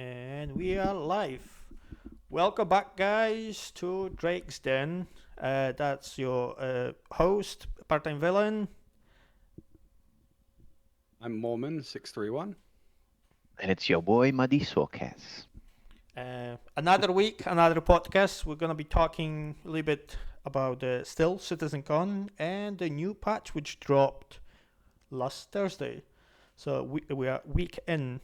And we are live. Welcome back, guys, to Drake's Den. That's your host, part-time villain. I'm Mormon631. And it's your boy Muddy Swocas. Another week, another podcast. We're gonna be talking a little bit about still CitizenCon and the new patch which dropped last Thursday. So we are week in,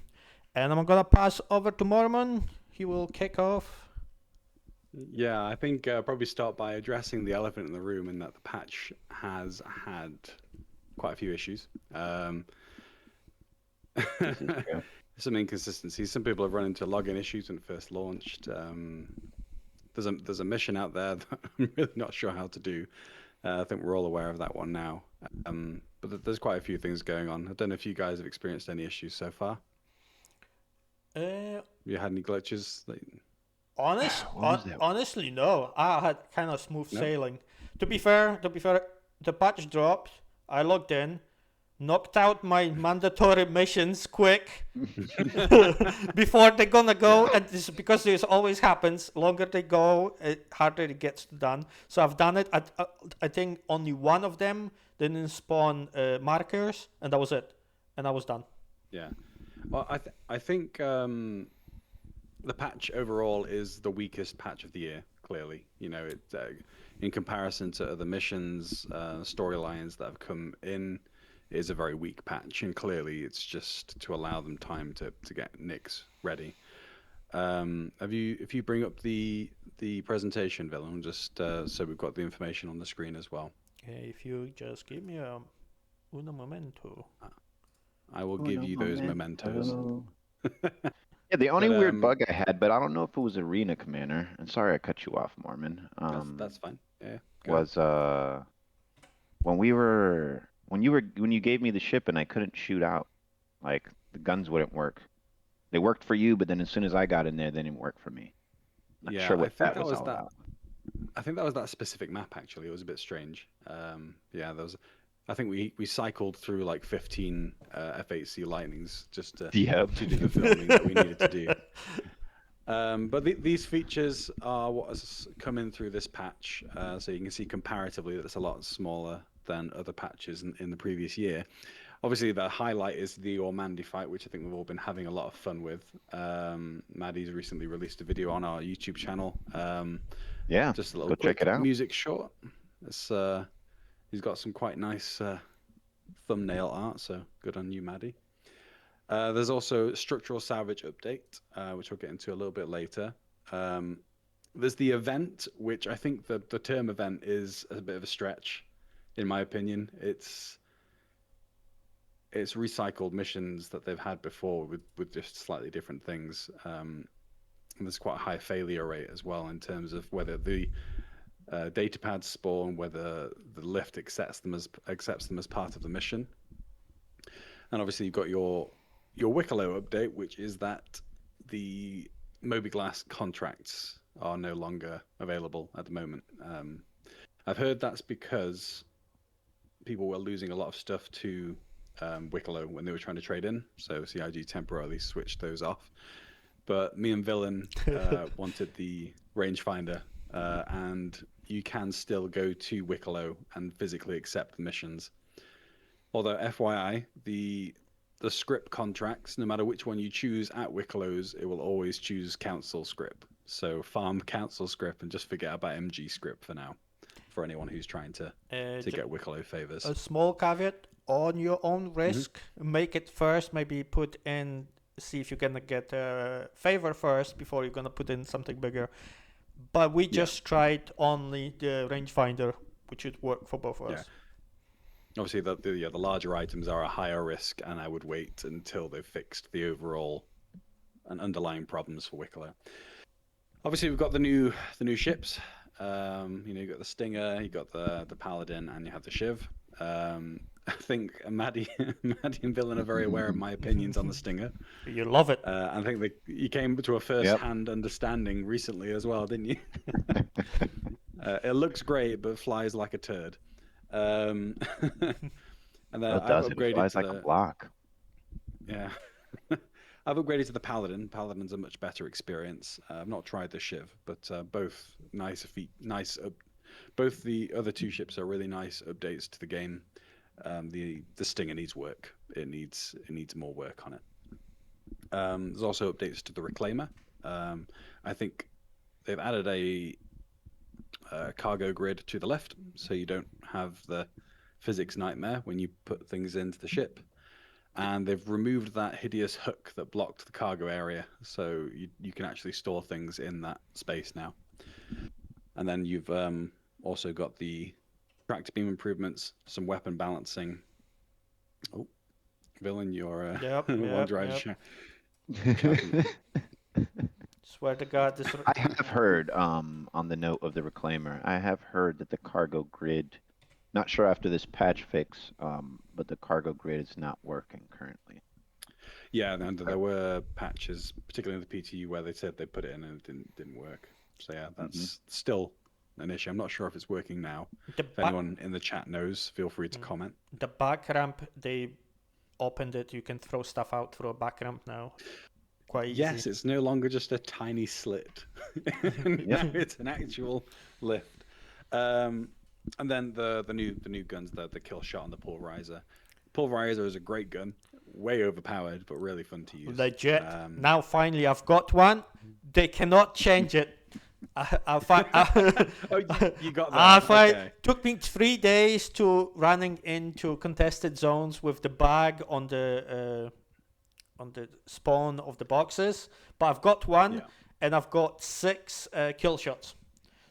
and I'm gonna pass over to Mormon. He will kick off. Yeah, I think probably start by addressing the elephant in the room in that the patch has had quite a few issues. This is true. Some inconsistencies. Some people have run into login issues when it first launched. There's a mission out there that I'm really not sure how to do. I think we're all aware of that one now. But there's quite a few things going on. I don't know if you guys have experienced any issues so far. Uh, Have you had any glitches? Honestly, no. I had kind of smooth No? sailing. To be fair, the patch dropped. I logged in, knocked out my mandatory missions quick before they're gonna go. And this is because this always happens. Longer they go, harder it gets done. So I've done it. I think only one of them didn't spawn markers, and that was it. And I was done. Yeah. Well, I think the patch overall is the weakest patch of the year. Clearly, it in comparison to other missions, storylines that have come in, is a very weak patch, and clearly it's just to allow them time to get Nyx ready. If you bring up the presentation, Villain, just so we've got the information on the screen as well. If you just give me a uno momento. I will give you those mementos. Yeah, the only But weird bug I had, but I don't know if it was Arena Commander. And sorry I cut you off, Mormon. That's fine. Yeah. Go Was when you gave me the ship and I couldn't shoot out, like the guns wouldn't work. They worked for you, but then as soon as I got in there, they didn't work for me. Not Yeah, sure I what think that was all about. I think that was that specific map actually. It was a bit strange. Yeah, there was. I think we cycled through like 15 F8C lightnings just to Yep. do the filming that we needed to do. But these features are what has come in through this patch, so you can see comparatively that it's a lot smaller than other patches in the previous year. Obviously, the highlight is the Ormandy fight, which I think we've all been having a lot of fun with. Maddie's recently released a video on our YouTube channel. Yeah, Just a little go check quick it out. music short. It's he's got some quite nice thumbnail art, so good on you, Maddie. There's also structural salvage update, which we'll get into a little bit later. There's the event, which I think the term event is a bit of a stretch, in my opinion. It's recycled missions that they've had before with just slightly different things. And there's quite a high failure rate as well in terms of whether the data pads spawn, whether the lift accepts them as part of the mission. And obviously you've got your Wicklow update, which is that the Mobiglass contracts are no longer available at the moment. I've heard that's because people were losing a lot of stuff to Wicklow when they were trying to trade in, so CIG temporarily switched those off. But me and Villain wanted the rangefinder, and you can still go to Wicklow and physically accept the missions. Although FYI, the script contracts, no matter which one you choose at Wicklow's, it will always choose council script. So farm council script and just forget about MG script for now, for anyone who's trying to get Wicklow favors. A small caveat: on your own risk, make it first. Maybe put in, see if you're gonna get a favor first before you're gonna put in something bigger. But we just tried only the rangefinder, which would work for both of us. Obviously, the larger items are a higher risk, and I would wait until they've fixed the overall and underlying problems for Wicklow. Obviously, we've got the new ships. You've got the Stinger, you got the Paladin, and you have the Shiv. I think Maddie and Villain are very aware of my opinions on the Stinger. You love it. I think you came to a first-hand understanding recently as well, didn't you? It looks great, but flies like a turd. And then It does. It flies like a block. Yeah. I've upgraded to the Paladin. Paladin's a much better experience. I've not tried the Shiv, but both nice feat, both the other two ships are really nice updates to the game. The Stinger needs work. It needs more work on it. There's also updates to the Reclaimer. I think they've added a cargo grid to the left, so you don't have the physics nightmare when you put things into the ship. And they've removed that hideous hook that blocked the cargo area, so you can actually store things in that space now. And then you've also got the tracked beam improvements, some weapon balancing. Oh, villain, you're Yep, one yep, driver. yep. Swear to God, this. I have heard, on the note of the Reclaimer, I have heard that the cargo grid, not sure after this patch fix, but the cargo grid is not working currently. Yeah, and there were patches, particularly in the PTU, where they said they put it in and it didn't work. So yeah, that's still an issue. I'm not sure if it's working now. If anyone in the chat knows, feel free to comment. The back ramp, they opened it. You can throw stuff out through a back ramp now. Quite easy. Yes, it's no longer just a tiny slit. Now it's an actual lift. And then the new guns, the kill shot and the pulverizer. Pulverizer is a great gun, way overpowered, but really fun to use. Legit. Now finally, I've got one. They cannot change it. I find. Oh, you got that. Okay. Took me 3 days to running into contested zones with the bag on the spawn of the boxes, but I've got one, and I've got 6 kill shots.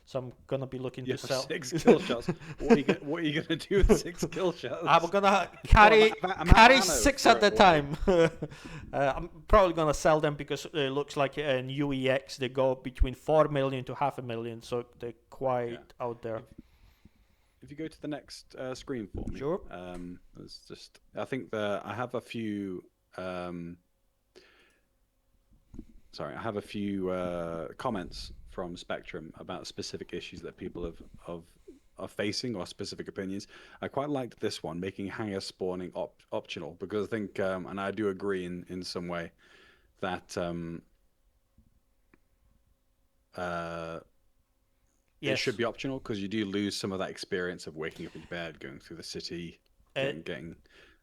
So I'm gonna be looking to sell 6 kill shots. What are you gonna do with 6 kill shots? I'm gonna carry ammo 6 at a time. I'm probably gonna sell them because it looks like in UEX they go between 4 million to 500,000, so they're quite out there. If you go to the next screen for me, sure. It's just I think I have a few. Sorry, I have a few comments from Spectrum about specific issues that people are facing or specific opinions. I quite liked this one, making hangar spawning optional, because I think, and I do agree in some way, that it should be optional, because you do lose some of that experience of waking up in bed, going through the city, getting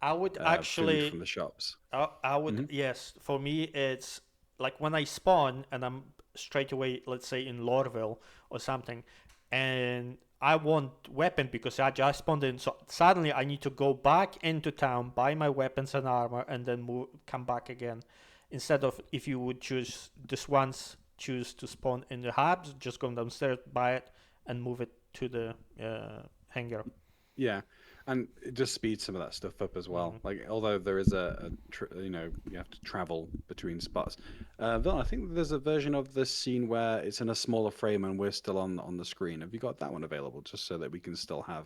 I would actually food from the shops. I would yes. For me, it's like when I spawn and I'm straight away, let's say in Lorville or something, and I want weapon because I just spawned in. So suddenly I need to go back into town, buy my weapons and armor, and then come back again. Instead of if you would choose choose to spawn in the hubs, just go downstairs, buy it, and move it to the hangar. Yeah. And it just speeds some of that stuff up as well. Like, although there is you have to travel between spots. Bill, I think there's a version of this scene where it's in a smaller frame and we're still on the screen. Have you got that one available, just so that we can still have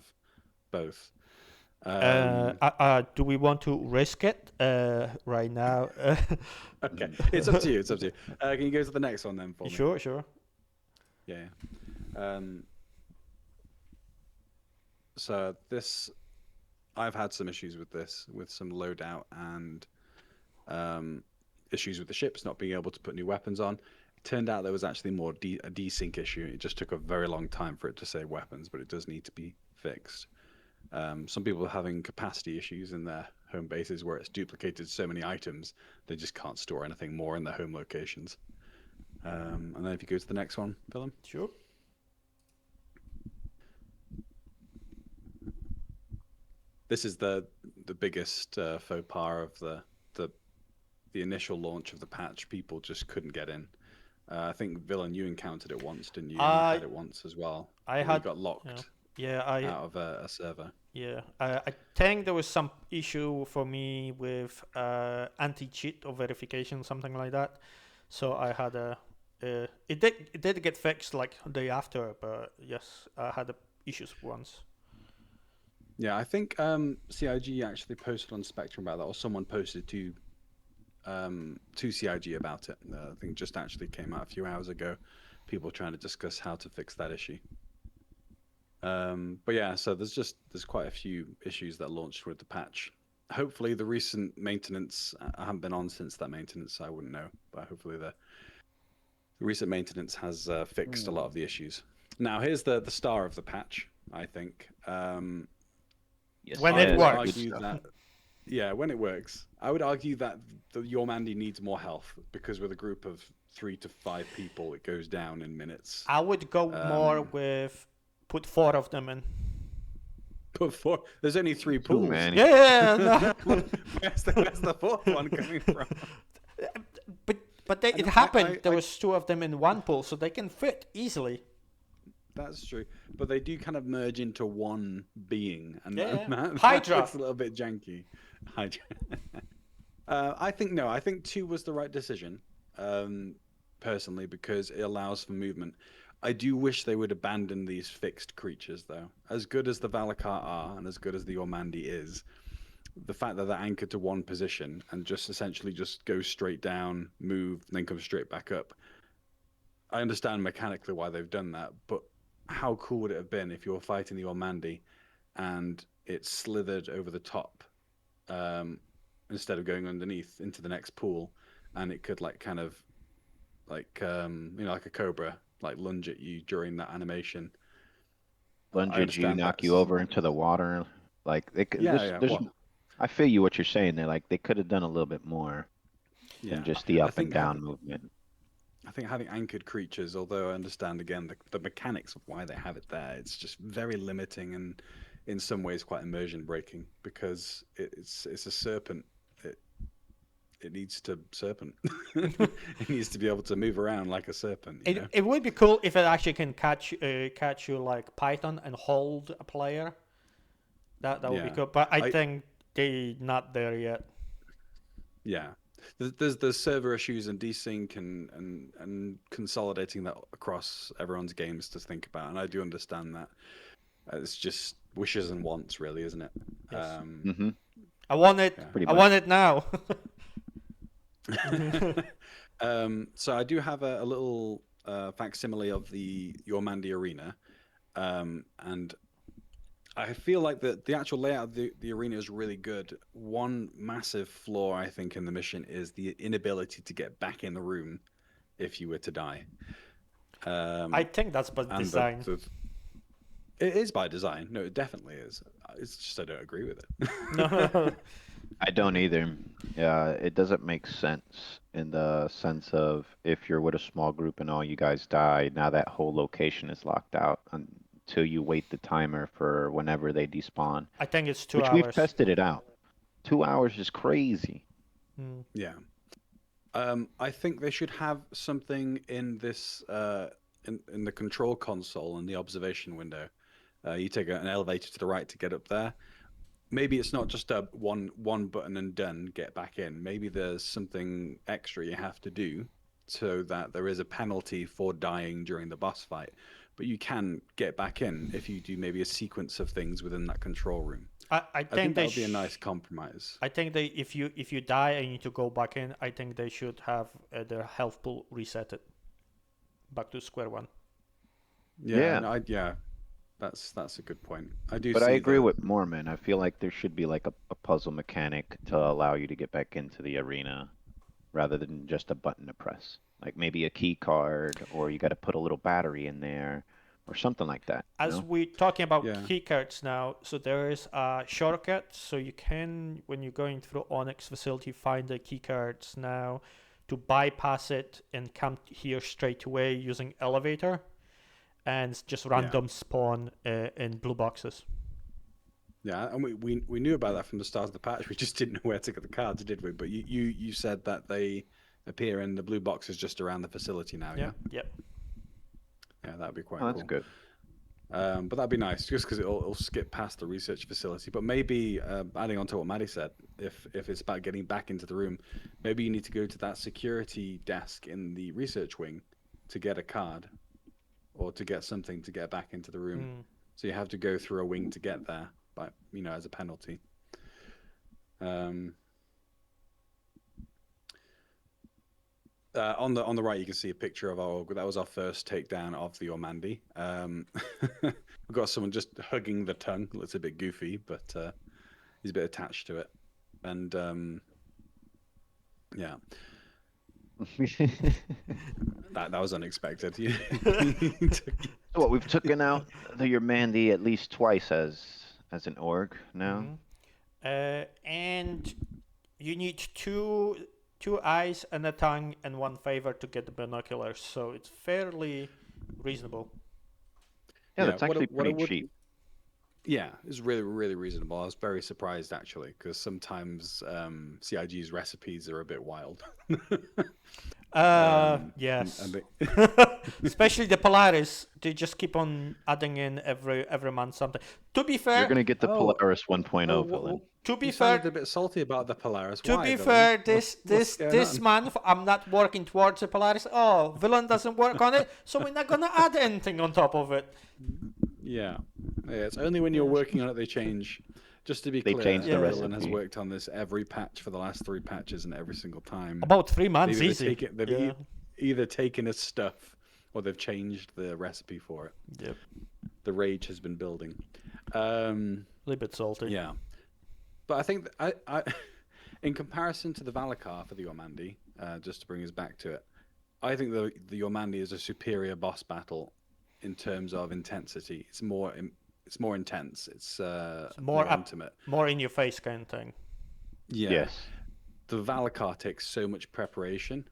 both? Do we want to risk it right now? Okay, it's up to you. It's up to you. Can you go to the next one then for me? Sure. Yeah. So this, I've had some issues with this, with some loadout and issues with the ships not being able to put new weapons on. It turned out there was actually more a desync issue. It just took a very long time for it to say weapons, but it does need to be fixed. Some people are having capacity issues in their home bases where it's duplicated so many items they just can't store anything more in their home locations. And then if you go to the next one, Willem. Sure. This is the biggest faux pas of the initial launch of the patch. People just couldn't get in. I think, Villain, you encountered it once, didn't you? You had it once as well. I got locked out of a server. Yeah, I think there was some issue for me with anti-cheat or verification, something like that. So I had it did get fixed like the day after, but yes, I had issues once. Yeah, I think CIG actually posted on Spectrum about that, or someone posted to CIG about it. I think just actually came out a few hours ago. People trying to discuss how to fix that issue. But yeah, so there's quite a few issues that launched with the patch. hopefully the recent maintenance, I haven't been on since that maintenance, so I wouldn't know, but hopefully the recent maintenance has fixed a lot of the issues. Now, here's the star of the patch, I think. Yes, When it I yes, would good works. argue stuff. that, yeah, when it works, I would argue that your Mandy needs more health because with a group of 3 to 5 people, it goes down in minutes. I would go more Um, with put 4 of them in. but there's only 3 Too pools. many. Yeah, no. Where's the fourth one coming from? but I it know, happened. There I was 2 of them in one pool, so they can fit easily. That's true, but they do kind of merge into one being, and, Yeah, that Hydra. looks a little bit janky. Hydra. I think no. I think 2 was the right decision, personally, because it allows for movement. I do wish they would abandon these fixed creatures, though. As good as the Valakar are, and as good as the Ormandi is, the fact that they're anchored to one position and just essentially just go straight down, move, and then come straight back up. I understand mechanically why they've done that, but how cool would it have been if you were fighting the Ormandi and it slithered over the top, um, instead of going underneath into the next pool, and it could like kind of like like a cobra like lunge at you during that animation. Lunge I at you, understand knock you that's over into the water. Like yeah, yeah, there's. well, I feel you what you're saying there. Like they could have done a little bit more than yeah. just the I up and think down having movement. I think having anchored creatures, although I understand again the mechanics of why they have it there, it's just very limiting and in some ways quite immersion breaking because it's a serpent. It it needs to serpent. It needs to be able to move around like a serpent, you know. It would be cool if it actually can catch you like Python and hold a player. That would be Yeah, cool. But I I think they not there yet. yeah. There's server issues and desync and consolidating that across everyone's games to think about, and I do understand that. It's just wishes and wants, really, isn't it? Yes. Hmm. I want it. Yeah. Pretty I want much. it now. So I do have a little facsimile of the Your Mandy Arena, and I feel like the actual layout of the arena is really good. One massive flaw I think in the mission is the inability to get back in the room if you were to die. I Um, think that's by and design. it is by design. No, it definitely is. It's just I don't agree with it. No. I don't either. Yeah, it doesn't make sense in the sense of if you're with a small group and all you guys die, now that whole location is locked out until you wait the timer for whenever they despawn, I think it's two which we've hours. tested it out. 2 hours is crazy. Mm. Yeah. I think they should have something in this in the control console and the observation window. You take an elevator to the right to get up there. Maybe it's not just a one button and done, get back in. Maybe there's something extra you have to do so that there is a penalty for dying during the boss fight. But you can get back in if you do maybe a sequence of things within that control room. I I think think that they. would be a nice compromise. I think they if you die and you need to go back in, I think they should have their health pool reset it back to square one. Yeah, Yeah, and yeah, that's a good point. I do but I see agree the with Mormon. I feel like there should be like a puzzle mechanic to allow you to get back into the arena rather than just a button to press. Like maybe a key card, or you got to put a little battery in there, or something like that, you As know? we're talking about yeah. keycards now, so there is a shortcut, so you can, when you're going through Onyx facility, find the keycards now to bypass it and come here straight away using elevator and just Yeah, random spawn in blue boxes. yeah, and we knew about that from the start of the patch. We just didn't know where to get the cards, did we? But you said that they appear in the blue boxes just around the facility now. Yeah, Yeah, yep. yeah, that'd be quite Oh, that's cool. good. But that'd be nice, just because it'll skip past the research facility. But maybe adding on to what Maddie said, if it's about getting back into the room, maybe you need to go to that security desk in the research wing to get a card or to get something to get back into the room. Mm. So you have to go through a wing to get there, but as a penalty. Um, on the right, you can see a picture of our. That was our first takedown of the Ormandi. We've got someone just hugging the tongue. Looks a bit goofy, but he's a bit attached to it. And yeah, that was unexpected. What, we've taken out your Mandy at least twice as an org now. Mhm. And you need two eyes and a tongue and one favor to get the binoculars, so it's fairly reasonable. Yeah, Yeah, that's actually what it pretty would cheap. Yeah, it's really, really reasonable. I was very surprised actually, because sometimes CIG's recipes are a bit wild. And Yes. they, Especially the Polaris, they just keep on adding in every month something. To be You're fair, gonna get the oh, Polaris 1.0 villain. to be you sounded a fair, bit salty about the Polaris. to Why, be villain? fair, What's going this on? month I'm not working towards the Polaris. Oh, villain doesn't work on it, so we're not gonna add anything on top of it. Yeah. Yeah, it's only when you're Yeah. working on it they change. Just to be They clear, changed the Villain has recipe. worked on this every patch for the last 3 patches, and every single time About 3 months, they've either easy. taken they've Yeah. either taken his stuff or they've changed the recipe for it. Yep. The rage has been building. A little bit salty. Yeah, but I think I in comparison to the Valakar for the Ormandi, just to bring us back to it, I think the Ormandi is a superior boss battle in terms of intensity. It's more intense. It's more more up, intimate. more in your face kind of thing. Yeah, Yes. the Valakar takes so much preparation,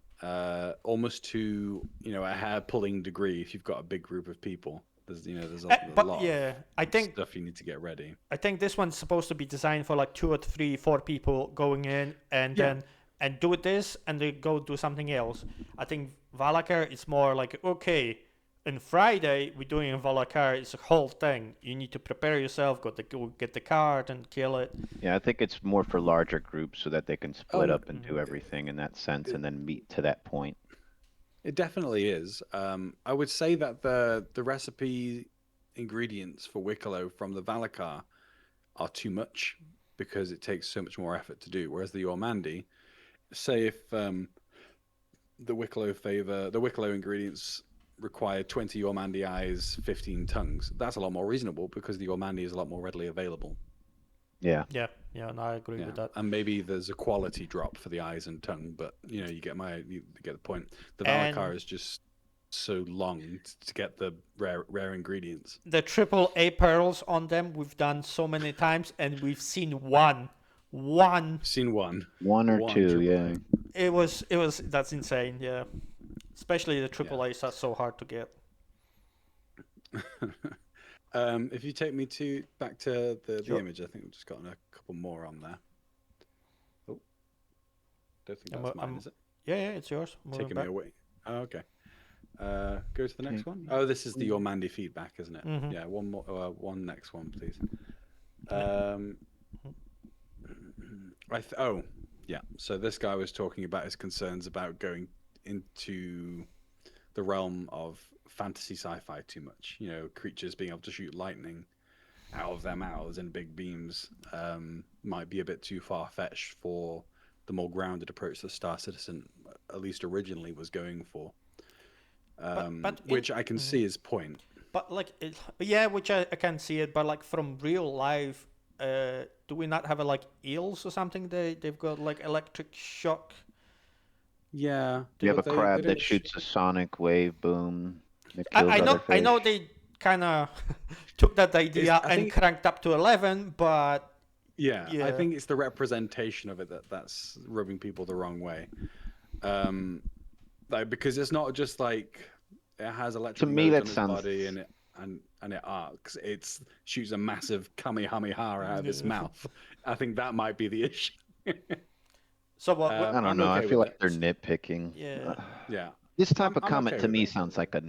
almost to a hair pulling degree. If you've got a big group of people, there's a But lot yeah, I of think stuff you need to get ready. this one's supposed to be designed for like 2 or 3, 4 people going in and Yeah. then and do this and they go do something else. I think Valakar is more like, okay, on Friday we're doing Valakar. It's a whole thing. You need to prepare yourself, go get the card and kill it. Yeah, I think it's more for larger groups so that they can Oh split no, up and do everything in that sense it, and then meet to that point. it definitely is. I would say that the recipe ingredients for Wicklow from the Valakar are too much because it takes so much more effort to do. Whereas the Ormandi, say if the Wicklow ingredients require 20 Ormandi eyes, 15 tongues, that's a lot more reasonable because the Ormandi is a lot more readily available. Yeah. Yeah, and I agree with that. And maybe there's a quality drop for the eyes and tongue, but you get the point. The And Valakar is just so long to get the rare ingredients. the AAA pearls on them we've done so many times, and we've seen one. Seen one. One or two, AAA. It was that's insane. Yeah, especially the AAAs are so hard to get. If you take me back to the Sure. image, I think we've just gotten a couple more on there. Oh, don't think that's mine, is it? Yeah, it's yours. Moving Taking back. me away. Oh, okay. Go to the next Take one. Oh, this is the Ormandi feedback, isn't it? Mhm. Yeah, one more. One next one, please. Oh, yeah. So this guy was talking about his concerns about going into the realm of fantasy sci-fi too much. Creatures being able to shoot lightning out of their mouths in big beams might be a bit too far-fetched for the more grounded approach that Star Citizen, at least originally, was going for. Which I can see his point. But like, yeah, which I can see it. But like from real life, do we not have like eels or something? They've got like electric shock. Yeah. You have a but crab they that don't shoots a sonic wave boom that kills I know other fish. they kind of took that idea I and think- cranked up to 11, but Yeah, I Yeah. think it's the representation of it that's rubbing people the wrong way. Because it's not just like it has electric me, nodes that on its sounds- body and it arcs. It shoots a massive kamehameha out of its Yeah. mouth. I think that might be the issue. so what? I don't I'm know. I okay feel with like they're nitpicking. Yeah. Yeah. This type I'm of comment okay to with me it. sounds like a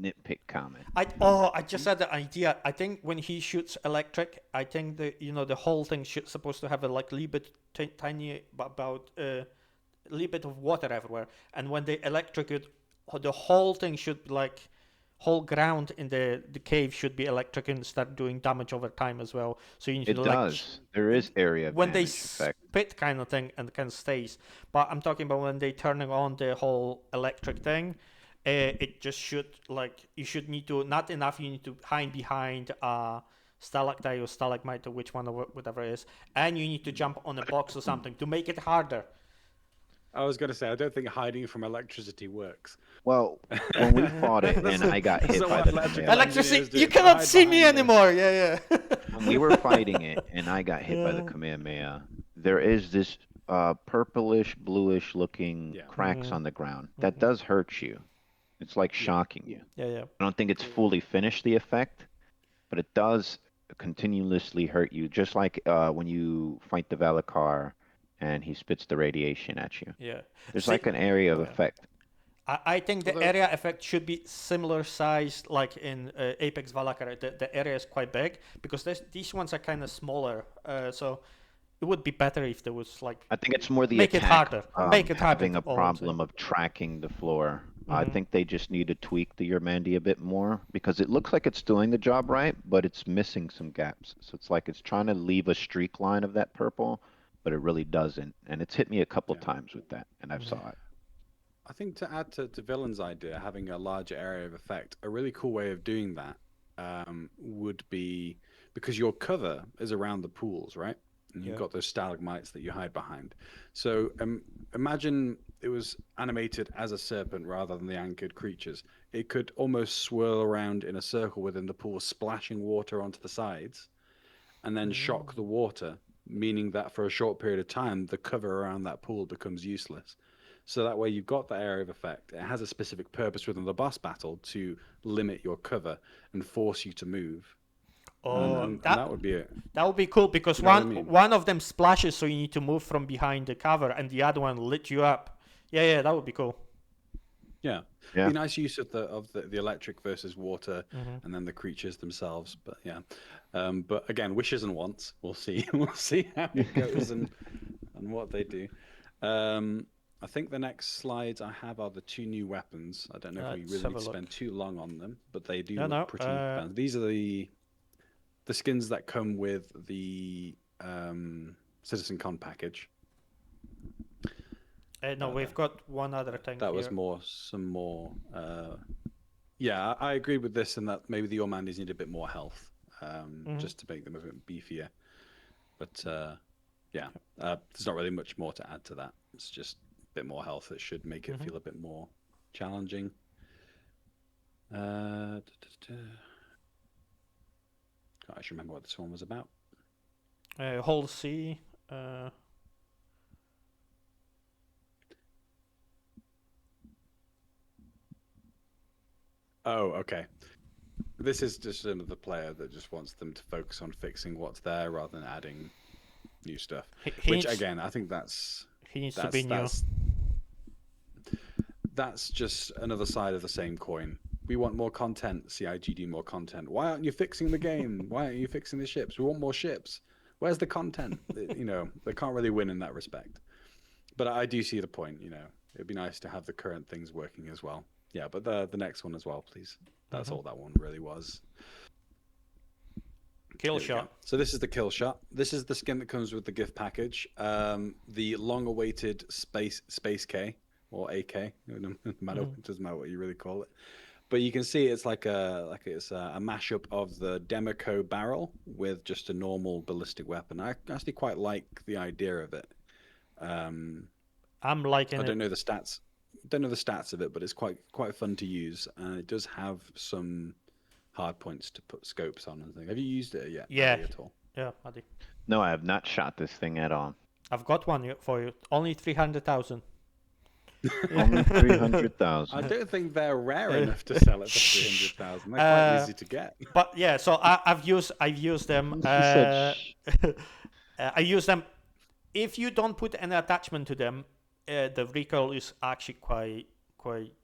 nitpick comment. I just had the idea. I think when he shoots electric, I think the whole thing should supposed to have a like little bit tiny about a little bit of water everywhere, and when they electrocute, the whole thing should like whole ground in the cave should be electric and start doing damage over time as well. So you need It to like does. There is area when they damage effect. spit kind of thing and kind of stays. But I'm talking about when they turning on the whole electric thing. It just should like you should need to not enough. You need to hide behind stalactite or stalagmite or which one or whatever it is, and you need to jump on a box or something to make it harder. I was going to say, I don't think hiding from electricity works. Well, when we fought it and I got That's hit not by what the electrical Khmer, engineers do. You They cannot hide see me behind the- anymore. Yeah. when we were fighting it and I got hit by the Yeah. Kamehameha, there is this purplish, bluish looking Yeah. cracks Mhm. on the ground. That Mhm. does hurt you. It's like shocking you. Yeah. I don't think it's fully finished the effect, but it does continuously hurt you, just like when you fight the Valakar and he spits the radiation at you. Yeah. There's See, like an area of yeah. effect. I think the Although- area effect should be similar size like in Apex Valkyrie. The area is quite big because these ones are kind of smaller. So it would be better if there was like I think it's more the make it attack harder. Make it harder. having a all I'm saying. problem of tracking the floor. I Mhm. think they just need to tweak the Yermandi a bit more because it looks like it's doing the job right, but it's missing some gaps. So it's like it's trying to leave a streak line of that purple, but it really doesn't. And it's hit me a couple Yeah. times with that, and I've saw it. I think to add to Villain's idea, having a larger area of effect, a really cool way of doing that would be because your cover is around the pools, right? And you've Yeah. got those stalagmites that you hide behind. So imagine it was animated as a serpent rather than the anchored creatures. It could almost swirl around in a circle within the pool, splashing water onto the sides, and then shock the water, meaning that for a short period of time, the cover around that pool becomes useless. So that way you've got that area of effect. It has a specific purpose within the boss battle to limit your cover and force you to move. Oh, And that would be it. that would be cool because You know what I mean? one of them splashes, so you need to move from behind the cover, and the other one lit you up. Yeah, that would be cool. Yeah. Yeah. Be nice use of the electric versus water Mhm. and then the creatures themselves. But yeah. But again, wishes and wants. We'll see. We'll see how it goes and what they do. I think the next slides I have are the two new weapons. I don't know if we Let's really have need to a look. spend too long on them, but they do No, look pretty fancy. These are the skins that come with the Citizen Con package. No, we've got one other thing That here. was some more. Yeah, I agree with this in that maybe the Ormandis need a bit more health, just to make them a bit beefier. But yeah, there's not really much more to add to that. It's just a bit more health that should make it feel a bit more challenging. Can't actually remember what this one was about. Whole C. Oh, okay. This is just another player that just wants them to focus on fixing what's there rather than adding new stuff. He Which needs, again, I think that's he needs to be new. that's just another side of the same coin. We want more content. CIGD more content. Why aren't you fixing the game? Why aren't you fixing the ships? We want more ships. Where's the content? You know, they can't really win in that respect. But I do see the point. You know, it'd be nice to have the current things working as well. Yeah, but the next one as well, please. That's all that one really was. Kill Here we go. shot. So this is the kill shot. This is the skin that comes with the gift package. The long-awaited space K or AK. It doesn't matter what you really call it. But you can see it's like it's a mashup of the Democo barrel with just a normal ballistic weapon. I actually quite like the idea of it. I'm liking I it. don't know the stats. Don't know the stats of it, but it's quite fun to use, and it does have some hard points to put scopes on and things. Have you used it yet? Yeah. Andy, at all? Yeah, Adi. No, I have not shot this thing at all. I've got one for you. Only 300,000. Only 300,000. I don't think they're rare enough to sell it for 300,000. They're quite easy to get. But yeah, so I've used them. She said I use them. If you don't put any attachment to them, the recoil is actually quite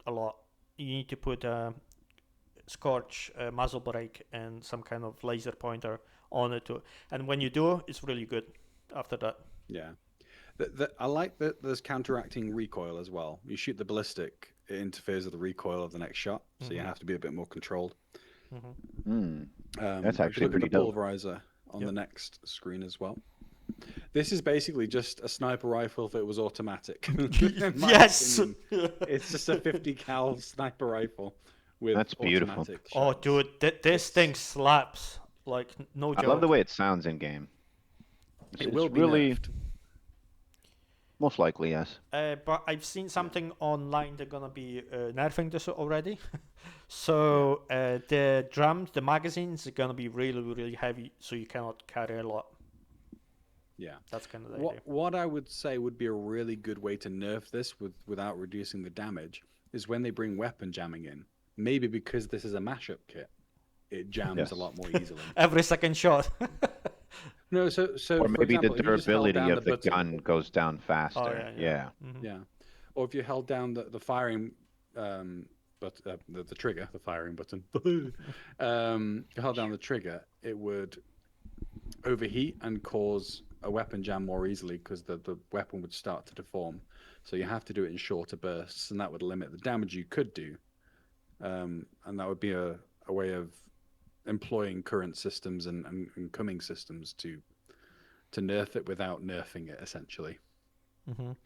a lot. You need to put a scorch, muzzle brake, and some kind of laser pointer on it too. And when you do, it's really good. After that, Yeah. I like that there's counteracting recoil as well. You shoot the ballistic, it interferes with the recoil of the next shot, so you have to be a bit more controlled. That's If you actually look at pretty the dope. pulverizer on the next screen as well. This is basically just a sniper rifle if it was automatic. In my yes. opinion. It's just a 50 cal sniper rifle with That's beautiful. automatic Oh, shots. dude, this thing slaps. Like no I love the joke. way it sounds in game. It It's will be really nerfed. most likely yes. But I've seen something online they're gonna be nerfing this already. Yeah. So the drums, the magazines are gonna be really, really heavy, so you cannot carry a lot. Yeah. That's kind of the idea. What I would say would be a really good way to nerf this without reducing the damage is when they bring weapon jamming in. Maybe because this is a mashup kit, it jams Yes. a lot more easily. Every second shot. No, so Or for maybe the example, if you just held durability down of the the button, gun goes down Oh faster. yeah, yeah. Yeah. Mhm. yeah, or if you held down the firing, but the trigger, the firing button, if you held down the trigger, it would overheat and cause a weapon jam more easily because the weapon would start to deform. So you have to do it in shorter bursts, and that would limit the damage you could do. And that would be a way of employing current systems and coming systems to nerf it without nerfing it, essentially. Mhm.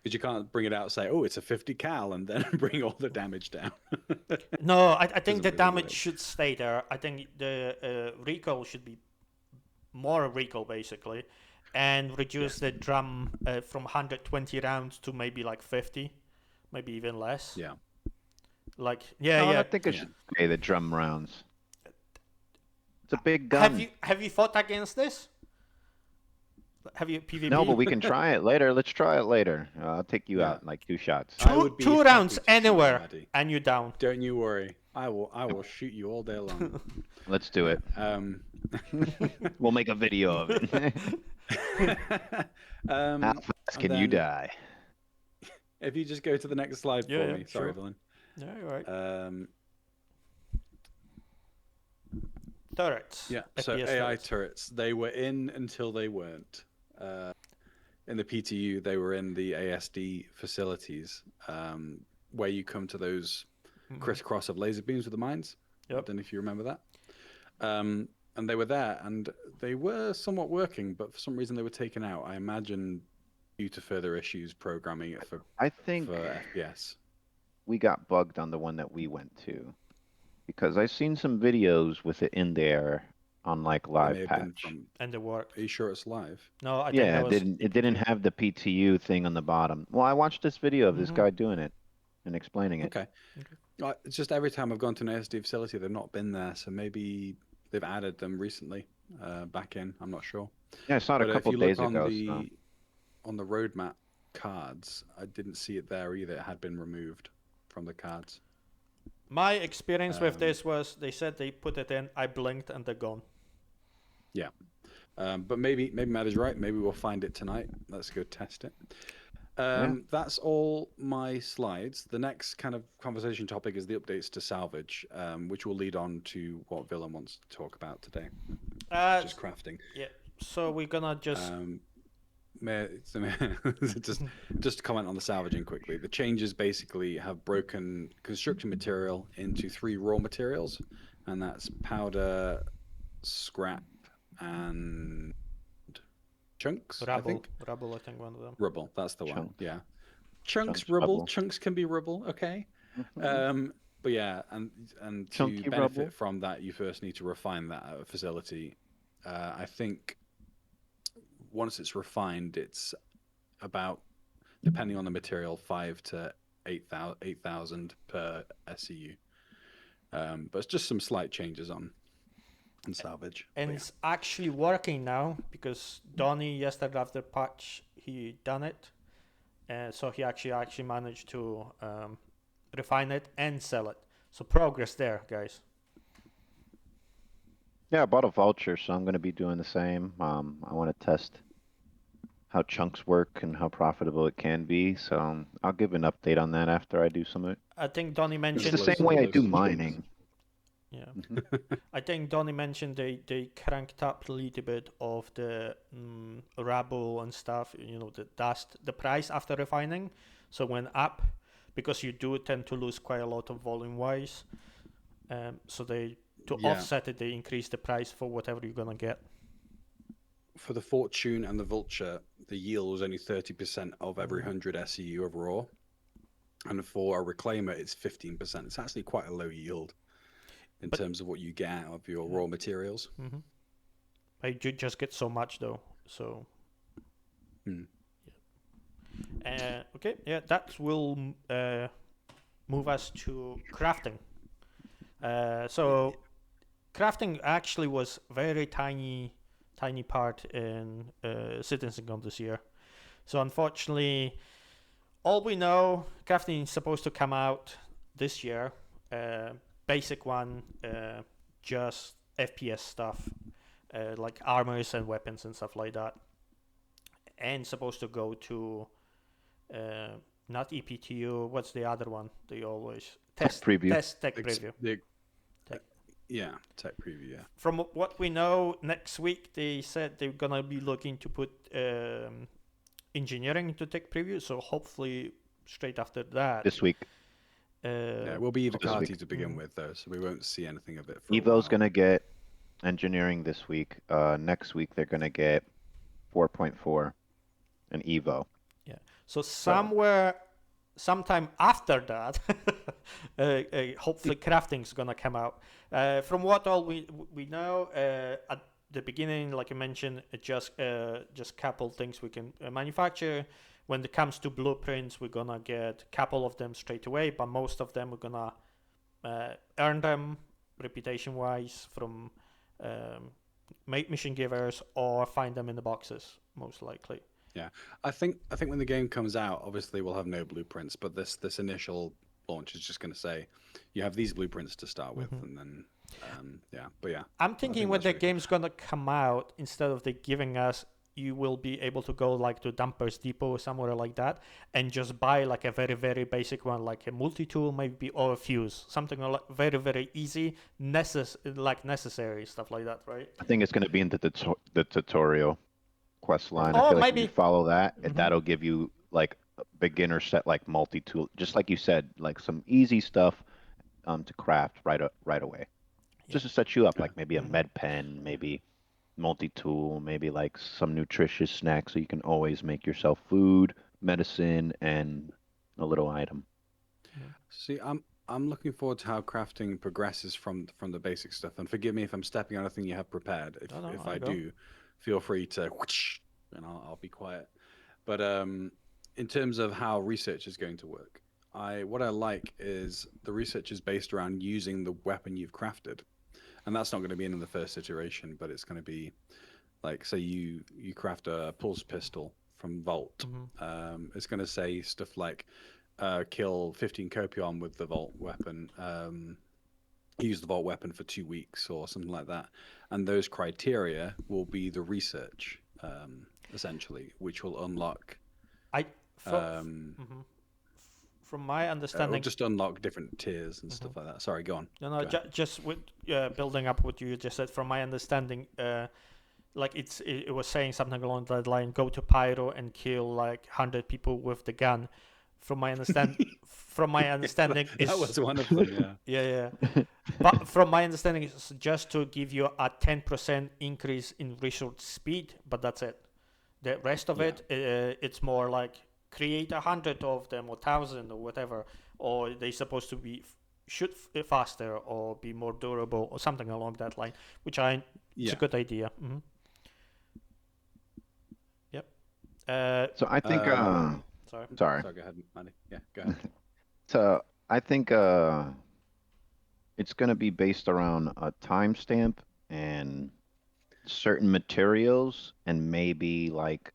Because you can't bring it out and say, oh, it's a 50 cal, and then bring all the damage down. No, I think Doesn't the really damage work. should stay there. I think the recoil should be more recoil basically, and reduce Yes. the drum from 120 rounds to maybe like 50, maybe even less. Yeah. Like No, I yeah. think it Yeah. should stay the drum rounds. It's a big gun. Have you fought against this? Have you PvP? No, but we can try it later. Let's try it later. I'll take you Yeah. out in like 2 shots. I two would be two happy rounds to shoot you, anywhere Maddie. and you're down. Don't you worry. I will shoot you all day long. Let's do it. We'll make a video of it. How fast and can you then die? If you just go to the next slide Yeah, for yeah, me. Sorry, sure. Villain. Yeah, you're right. Turrets. Yeah, so FPS AI turrets. turrets, they were in until they weren't. In the PTU, they were in the ASD facilities, where you come to those crisscross of laser beams with the mines. I Yep. don't know if you remember that. And they were there, and they were somewhat working, but for some reason they were taken out. I imagine due to further issues programming it for I think FPS. we got bugged on the one that we went to because I've seen some videos with it in there on like It may live have been patch. from. And the work. Are you sure it's live? No, I think Yeah, that it was didn't PvP. have the PTU thing on the bottom. Well, I watched this video of this Mhm. guy doing it and explaining it. Okay. It's just every time I've gone to an ASD facility, they've not been there, so maybe they've added them recently back in. I'm not sure. Yeah, I saw it But a if couple you look days on ago. the So on the roadmap cards, I didn't see it there either. It had been removed from the cards. My experience with Um, this was they said they put it in, I blinked and they're gone. Yeah. But maybe Matt is right. Maybe we'll find it tonight. Let's go test it. That's all my slides. The next kind of conversation topic is the updates to salvage, which will lead on to what Willem wants to talk about today, which is crafting. Yeah. So we're gonna just Just to comment on the salvaging quickly. The changes basically have broken construction material into 3 raw materials, and that's powder, scrap, and chunks. I think rubble, I think one of them. rubble. That's the one. Chunks. Yeah, chunks, Chunks, rubble. rubble. Chunks can be rubble. Okay. Mhm. But yeah, and to Chunky benefit rubble. from that, you first need to refine that at a facility. I think once it's refined, it's about, depending on the material, 5 to 8,000 per SCU. But it's just some slight changes on salvage. And But it's actually working now because Donny yesterday after patch he done it, so he actually managed to refine it and sell it. So progress there, guys. Yeah, I bought a vulture, so I'm going to be doing the same. I want to test how chunks work and how profitable it can be. So I'll give an update on that after I do some of it. I think Donny It's mentioned the same way I do Explosive chunks. mining. yeah. Mhm. I think Donny mentioned they cranked up a little bit of the rubble and stuff, you know, the dust, the price after refining. So went up because you do tend to lose quite a lot of volume wise. So they to Yeah. offset it, they increase the price for whatever you're gonna get. For the Fortune and the Vulture, the yield was only 30% of every 100 SEU of raw. And for a Reclaimer, it's 15%. It's actually quite a low yield. in But- terms of what you get out of your raw materials. Mm-hmm. I just get so much though. So. Hmm. Okay, yeah, that will move us to crafting. So crafting actually was very tiny part in CitizenCon this year. So unfortunately, all we know, crafting is supposed to come out this year. Basic one, just FPS stuff, like armors and weapons and stuff like that, and supposed to go to not EPTU. What's the other one? They always test preview. tech preview. Tech. Yeah, tech preview. Yeah. From what we know, next week they said they're gonna be looking to put engineering into tech preview. So hopefully straight after that. This week. Yeah, it will be This week. Evocati to begin Mhm. with, though, so we won't see anything of it for a Evo's while. gonna get engineering this week. Next week they're gonna get 4.4 and Evo. So sometime after that, hopefully crafting's gonna come out. From what all we know, at the beginning, like I mentioned, just couple things we can manufacture. When it comes to blueprints, we're gonna get a couple of them straight away, but most of them we're gonna earn them reputation-wise from mission givers or find them in the boxes, most likely. I think when the game comes out, obviously we'll have no blueprints, but this initial launch is just going to say you have these blueprints to start with, Mhm. and then yeah. But yeah, I'm thinking think when that's the really cool. game's gonna come out, instead of they giving us, you will be able to go like to Dumpers Depot or somewhere like that and just buy like a very, very basic one, like a multi-tool maybe, or a fuse, something like very, very easy, necessary stuff like that, right? I think it's gonna be in the tutorial quest line. I Oh, feel like if you maybe. follow that, Mhm. that'll give you like a beginner set, like multi-tool, just like you said, like some easy stuff to craft right away. Yeah. Just to set you up, Yeah. like maybe a Mhm. med pen, maybe multi-tool, maybe like some nutritious snack so you can always make yourself food, medicine, and a little item. See, I'm looking forward to how crafting progresses from the basic stuff. And forgive me if I'm stepping on anything you have prepared. No, If I I go. do, feel free to whoosh, and I'll be quiet. But in terms of how research is going to work, what I like is the research is based around using the weapon you've crafted, and that's not going to be in the first iteration, but it's going to be like, say you craft a pulse pistol from Vault. Mhm. It's going to say stuff like kill 15 copion with the Vault weapon, use the Vault weapon for 2 weeks or something like that, and those criteria will be the research, essentially, which will unlock From my or understanding, just unlock different tiers and Mhm. stuff like that. Sorry, go on. no, Go ahead. just with building up what you just said. From my understanding, like it was saying something along that line: go to Pyro and kill like 100 people with the gun. From my understanding, that is was one of them. Yeah. yeah. But from my understanding, it's just to give you a 10% increase in research speed, but that's it. The rest of Yeah. it, it's more like create 100 of them or 1,000 or whatever, or they're supposed to be shoot faster or be more durable or something along that line, which it's Yeah. a good idea. Yep. So I think, Sorry. sorry. Sorry, go ahead, Manny. Yeah, go ahead. So I think it's gonna be based around a timestamp and certain materials and maybe like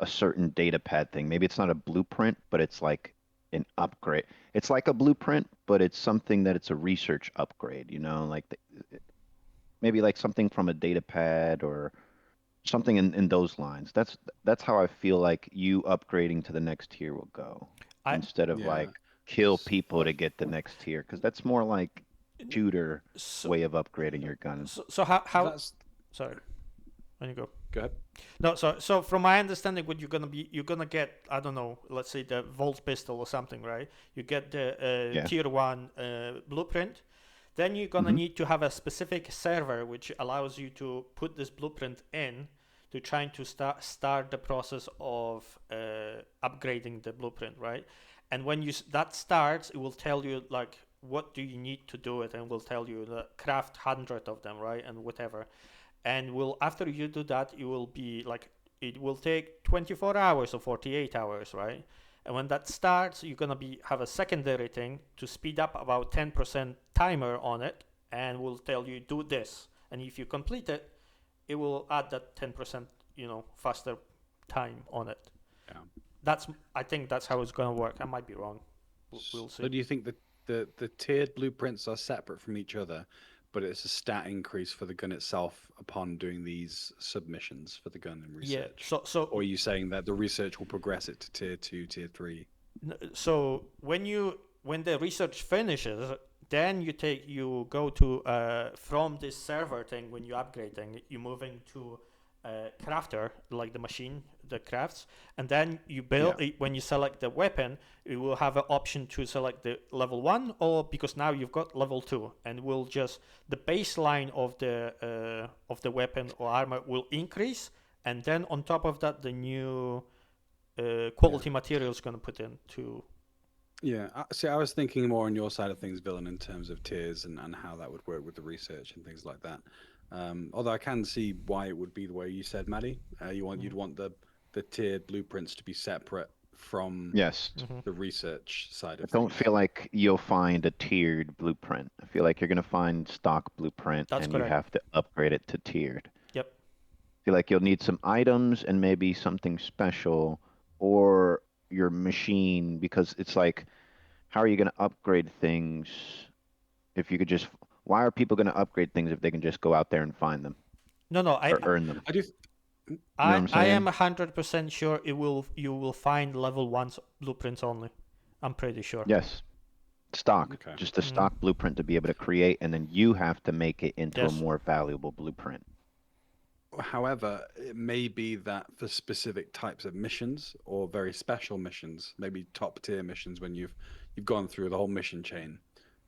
a certain data pad thing. Maybe it's not a blueprint, but it's like an upgrade. It's like a blueprint, but it's something that it's a research upgrade, like maybe like something from a data pad or something in those lines. That's how I feel like you upgrading to the next tier will go I instead of Yeah. like kill people to get the next tier, because that's more like shooter so way of upgrading your gun. so how That's sorry. When you go. go ahead. No, so from my understanding, what you're gonna get, I don't know, let's say the Volt pistol or something, right? You get the Yeah. tier 1 blueprint. Then you're gonna Mhm. need to have a specific server which allows you to put this blueprint in to trying to start the process of upgrading the blueprint, right? And when that starts, it will tell you like what do you need to do it, and we'll tell you craft 100 of them, right, and whatever. And after you do that, it will be like, it will take 24 hours or 48 hours, right? And when that starts, you're gonna have a secondary thing to speed up about 10% timer on it, and will tell you do this. And if you complete it, it will add that 10%, faster time on it. Yeah. I think that's how it's gonna work. I might be wrong. We'll see. So do you think that the tiered blueprints are separate from each other, but it's a stat increase for the gun itself upon doing these submissions for the gun and research? Yeah. So or are you saying that the research will progress it to tier 2, tier 3? So when the research finishes, then you go to from this server thing. When you're upgrading, you move into crafter, like the machine that crafts, and then you build. When you select the weapon, you will have an option to select the level 1, or because now you've got level 2, and will just the baseline of the weapon or armor will increase, and then on top of that, the new quality materials going to put in to. Yeah, see, I was thinking more on your side of things, Villain, in terms of tiers and how that would work with the research and things like that. Although I can see why it would be the way you said, Maddie. You'd want the tiered blueprints to be separate from Yes. the research side I of don't things. feel like you'll find a tiered blueprint. I feel like you're going to find stock blueprint That's and correct. you have to upgrade it to tiered. Yep. I feel like you'll need some items and maybe something special or your machine, because it's like, how are you going to upgrade things if you could just, why are people going to upgrade things if they can just go out there and find them No, or earn them? I do. You know what I'm I am saying? 100% sure you will find level 1 blueprints only. I'm pretty sure. Yes. Stock. Okay. Just a stock blueprint to be able to create, and then you have to make it into a Yes. more valuable blueprint. However, it may be that for specific types of missions or very special missions, maybe top tier missions, when you've gone through the whole mission chain,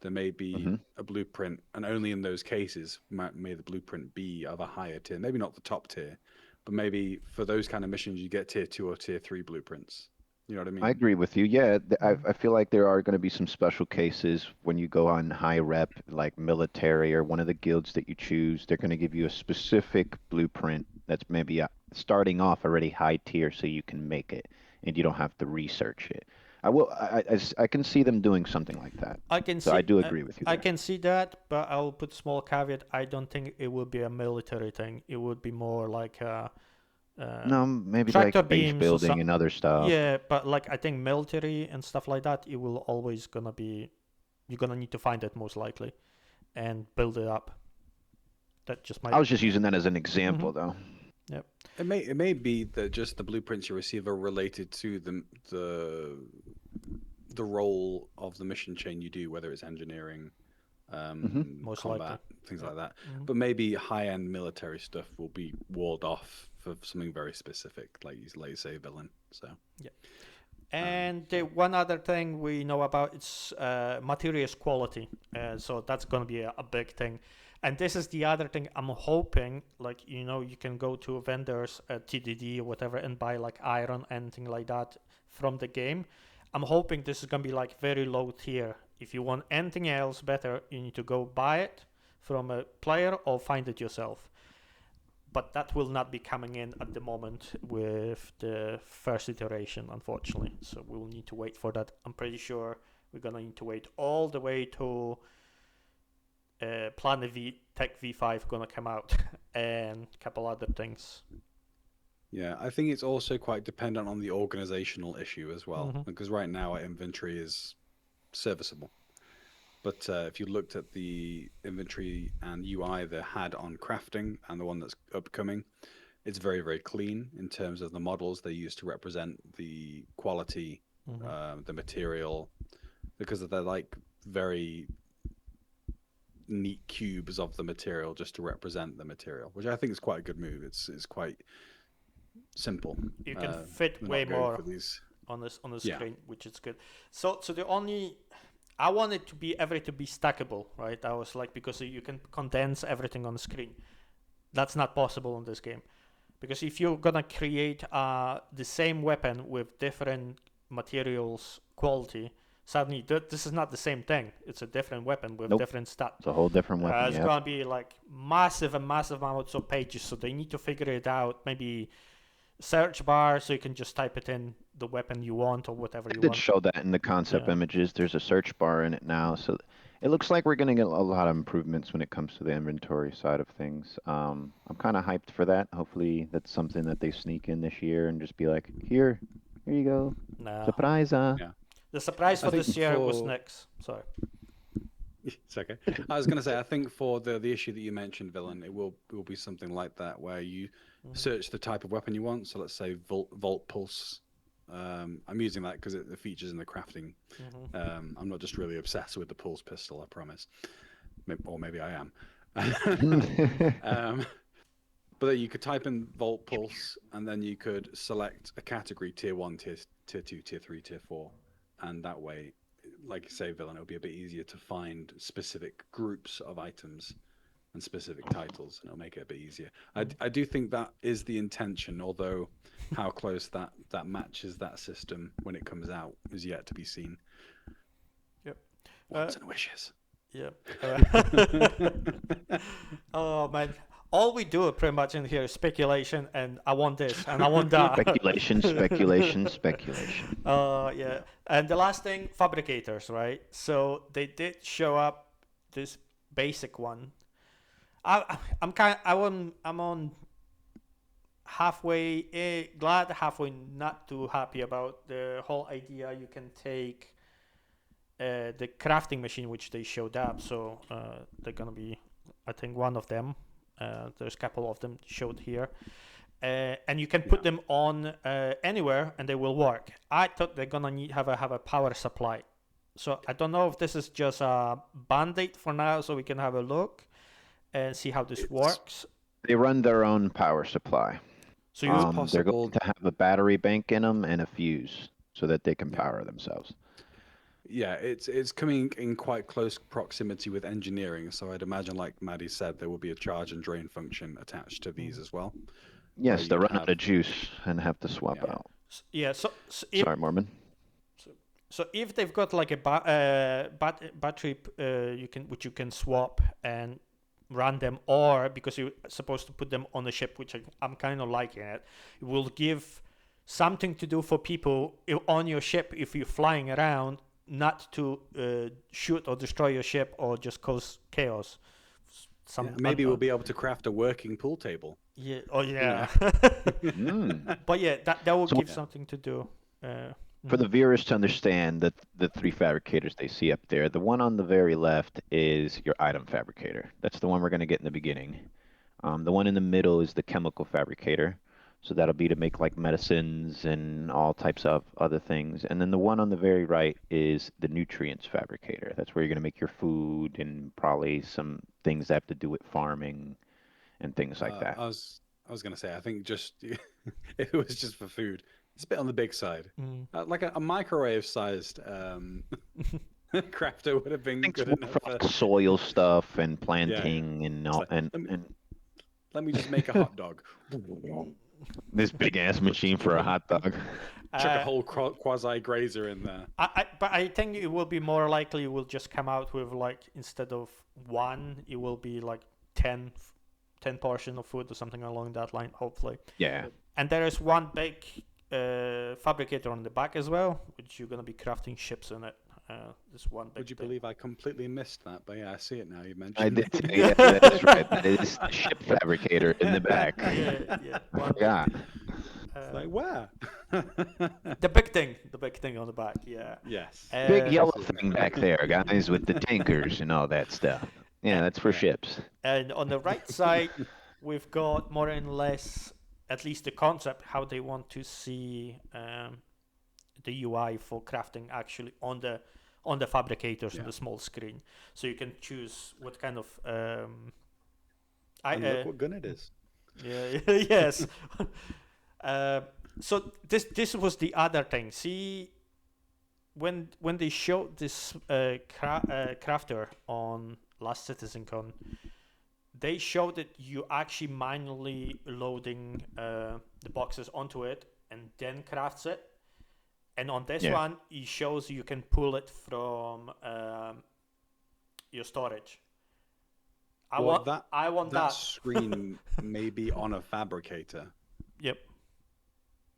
there may be a blueprint, and only in those cases may the blueprint be of a higher tier. Maybe not the top tier, but maybe for those kind of missions you get tier 2 or tier 3 blueprints. You know what I mean? I agree with you. Yeah, I feel like there are going to be some special cases when you go on high rep, like military or one of the guilds that you choose. They're going to give you a specific blueprint that's maybe starting off already high tier, so you can make it and you don't have to research it. I can see them doing something like that. I can So see. I do agree with you I there. can see that, but I'll put a small caveat. I don't think it would be a military thing. It would be more like No, maybe tractor like base beams or building and other stuff. Yeah, but like I think military and stuff like that, it will always gonna be. You're gonna need to find it most likely, and build it up. That just might. I was just using that as an example, though. Yep. It may be that just the blueprints you receive are related to the role of the mission chain you do, whether it's engineering, Most combat, likely. things like that. But maybe high-end military stuff will be walled off for something very specific, like you say, villain. So yeah. And the one other thing we know about is materials quality. So that's going to be a big thing. And this is the other thing I'm hoping, like, you can go to vendors at TDD or whatever and buy like iron, anything like that from the game. I'm hoping this is going to be like very low tier. If you want anything else better, you need to go buy it from a player or find it yourself. But that will not be coming in at the moment with the first iteration, unfortunately. So we'll need to wait for that. I'm pretty sure we're going to need to wait all the way to Planet Tech V5 going to come out and a couple other things. yeah, I think it's also quite dependent on the organizational issue as well, because right now our inventory is serviceable. But if you looked at the inventory and UI they had on crafting and the one that's upcoming, it's very, very clean in terms of the models they use to represent the quality, the material, because they're like very neat cubes of the material just to represent the material, which I think is quite a good move. It's quite simple. You can fit way more on the screen, which is good. So the only I want it to be stackable, right? I was like, because you can condense everything on the screen. That's not possible in this game, because if you're gonna create the same weapon with different materials quality, suddenly this is not the same thing. It's a different weapon with Nope. different stats. It's a whole different weapon. It's Yep. gonna be like massive amounts of pages, so they need to figure it out. Maybe search bar, so you can just type it in the weapon you want or whatever They you did want. show that in the concept Yeah. images. There's a search bar in it now, so it looks like we're gonna get a lot of improvements when it comes to the inventory side of things. I'm kind of hyped for that. Hopefully, that's something that they sneak in this year and just be like, here you go, No. surprise! Yeah. The surprise I for think this year was for- next. Sorry. It's okay. I was going to say, I think for the issue that you mentioned, Villain, it will be something like that where you search the type of weapon you want. So let's say Volt Pulse. I'm using that because it features in the crafting. I'm not just really obsessed with the Pulse pistol, I promise. Or maybe I am. But then you could type in Volt Pulse, and then you could select a category: tier 1, tier 2, tier 3, tier 4, and that way, like you say, Villain, it'll be a bit easier to find specific groups of items and specific titles, and it'll make it a bit easier. I do think that is the intention, although how close that matches that system when it comes out is yet to be seen. Yep. Wants and wishes. Yep. Oh man, all we do pretty much in here is speculation, and I want this, and I want that. Speculation, speculation, speculation. Yeah. And the last thing, fabricators, right? So they did show up this basic one. I'm on halfway glad, halfway not too happy about the whole idea. You can take the crafting machine which they showed up. So they're gonna be, I think, one of them. There's a couple of them showed here. And you can put them on anywhere and they will work. I thought they're gonna have a power supply. So I don't know if this is just a band-aid for now, so we can have a look and see how this works. They run their own power supply. So they're going to have a battery bank in them and a fuse so that they can power themselves. Yeah, it's coming in quite close proximity with engineering, so I'd imagine, like Maddie said, there will be a charge and drain function attached to these as well. Yes, they run out of juice and have to swap out. Yeah. So Sorry, Mormon. So if they've got like a battery, which you can swap and run them, or because you're supposed to put them on the ship, which I'm kind of liking it will give something to do for people on your ship if you're flying around, not to shoot or destroy your ship or just cause chaos. Maybe we'll be able to craft a working pool table. Yeah. Oh yeah. Mm. But yeah, that will give something to do. For the viewers to understand that the three fabricators they see up there, the one on the very left is your item fabricator. That's the one we're going to get in the beginning. The one in the middle is the chemical fabricator. So that'll be to make like medicines and all types of other things. And then the one on the very right is the nutrients fabricator. That's where you're going to make your food and probably some things that have to do with farming and things like that. I was going to say, I think just if it was just for food, it's a bit on the big side. Like a microwave-sized crafter would have been good enough. For like soil stuff and planting and all. Like, let me just make a hot dog. This big ass machine for a hot dog. Chuck a whole quasi grazer in there. But I think it will be more likely it will just come out with like, instead of one, it will be like 10 portion of food or something along that line, hopefully. Yeah. And there is one big fabricator on the back as well, which you're going to be crafting ships in it. This one big Would you thing. believe I completely missed that? But yeah, I see it now. You mentioned. I did. Yeah, that's right. That is the ship fabricator in the back. Yeah. Yeah. It's like where? The big thing on the back. Yeah. Yes. Big yellow thing back there, guys, with the tankers and all that stuff. Yeah, that's for ships. And on the right side, we've got more and less, at least the concept, how they want to see the UI for crafting actually on the fabricators on the small screen. So you can choose what kind of look what gun it is. Yeah. Yes. So this was the other thing. See, when they showed this crafter on last CitizenCon, they showed that you actually manually loading the boxes onto it and then crafts it. And on this Yeah. one, it shows you can pull it from your storage. I Well, want that that. screen may be on a fabricator, Yep,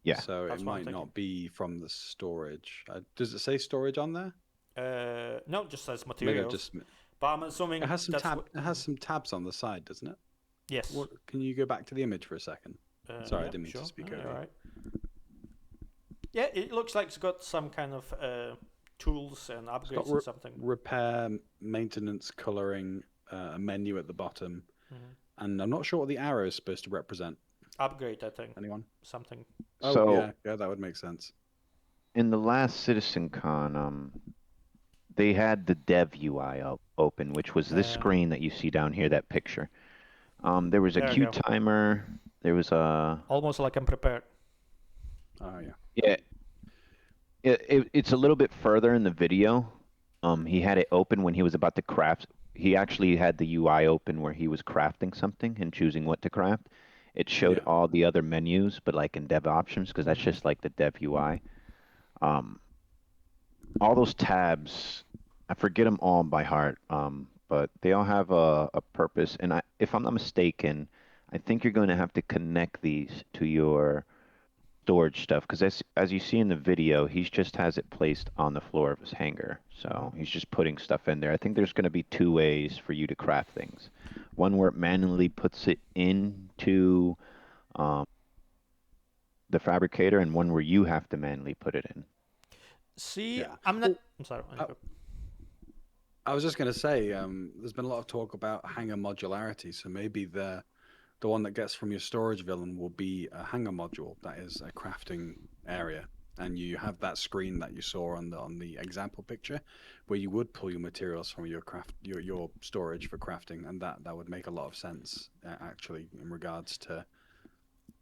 Yeah. so That's it what I'm might thinking. not be from the storage. Does it say storage on there? No, just says Maybe I materials. just. But I'm assuming It has some that's tab. what. It has some tabs on the side, doesn't it? Yes. What? Can you go back to the image for a second? Sorry, I Yeah, didn't mean sure. to speak No, over you're you. right. Yeah, it looks like it's got some kind of tools and It's got upgrades and something. repair, maintenance, coloring, a menu at the bottom, Mhm. and I'm not sure what the arrow is supposed to represent. Upgrade, I think. Anyone? Something. Oh So yeah, that would make sense. in the last CitizenCon, they had the dev UI open, which was this screen that you see down here, that picture. There was a There we queue go. timer. There was a Almost like I'm prepared. Oh yeah. yeah. It's a little bit further in the video. He had it open when he was about to craft. He actually had the UI open where he was crafting something and choosing what to craft. It showed Yeah. all the other menus, but like in dev options, because that's just like the dev UI. Um, all those tabs, I forget them all by heart, but they all have a purpose. And if I'm not mistaken, I think you're going to have to connect these to your storage stuff because as you see in the video, he just has it placed on the floor of his hangar. So he's just putting stuff in there. I think there's going to be two ways for you to craft things. One where it manually puts it into um, the fabricator, and one where you have to manually put it in. See, Yeah. I'm not. Well, I'm sorry. I was just going to say, there's been a lot of talk about hangar modularity, so maybe the one that gets from your storage villain will be a hangar module that is a crafting area, and you have that screen that you saw on the example picture, where you would pull your materials from your storage for crafting, and that would make a lot of sense actually in regards to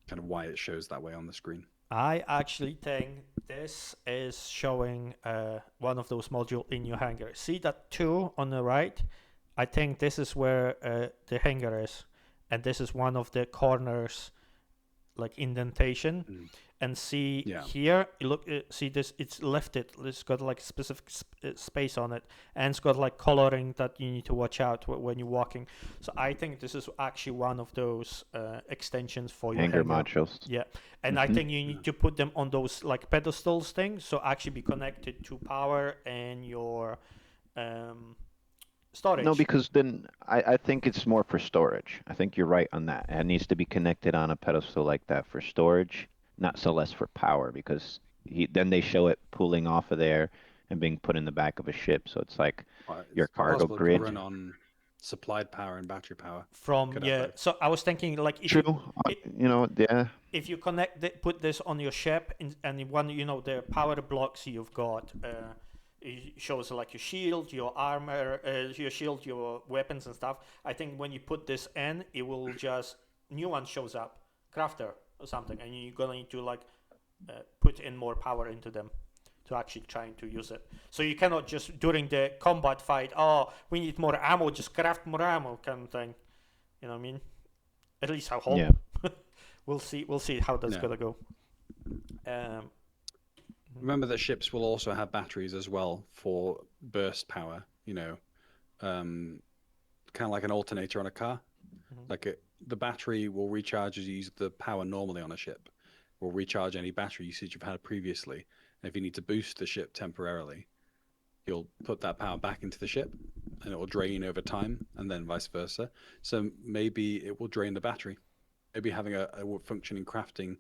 kind of why it shows that way on the screen. I actually think this is showing one of those modules in your hangar. See that 2 on the right? I think this is where the hangar is. And this is one of the corners, like indentation. And see here, look, see this, it's lifted. It's got like specific space on it. And it's got like coloring that you need to watch out when you're walking. So I think this is actually one of those extensions for your Hangar hangar. modules. Yeah, and I think you need to put them on those like pedestals things, so actually be connected to power and your storage. No, because then I think it's more for storage. I think you're right on that. It needs to be connected on a pedestal like that for storage, not so less for power, because then they show it pulling off of there and being put in the back of a ship. So it's like your It's cargo possible it could grid. run on supplied power and battery power. From Could have both. so I was thinking like if True. you if you put this on your ship and one the power blocks you've got. It shows like your shield, your armor, your shield, your weapons and stuff. I think when you put this in, it will just new one shows up, crafter or something, and you're gonna need to like put in more power into them to actually trying to use it. So you cannot just during the combat fight, oh, we need more ammo, just craft more ammo kind of thing. You know what I mean? At least I hope. Yeah. We'll see how that's gonna go. Remember that ships will also have batteries as well for burst power, kind of like an alternator on a car. The battery will recharge as you use the power normally on a ship, will recharge any battery usage you've had previously. And if you need to boost the ship temporarily, you'll put that power back into the ship and it will drain over time, and then vice versa. So maybe it will drain the battery. Maybe having a functioning crafting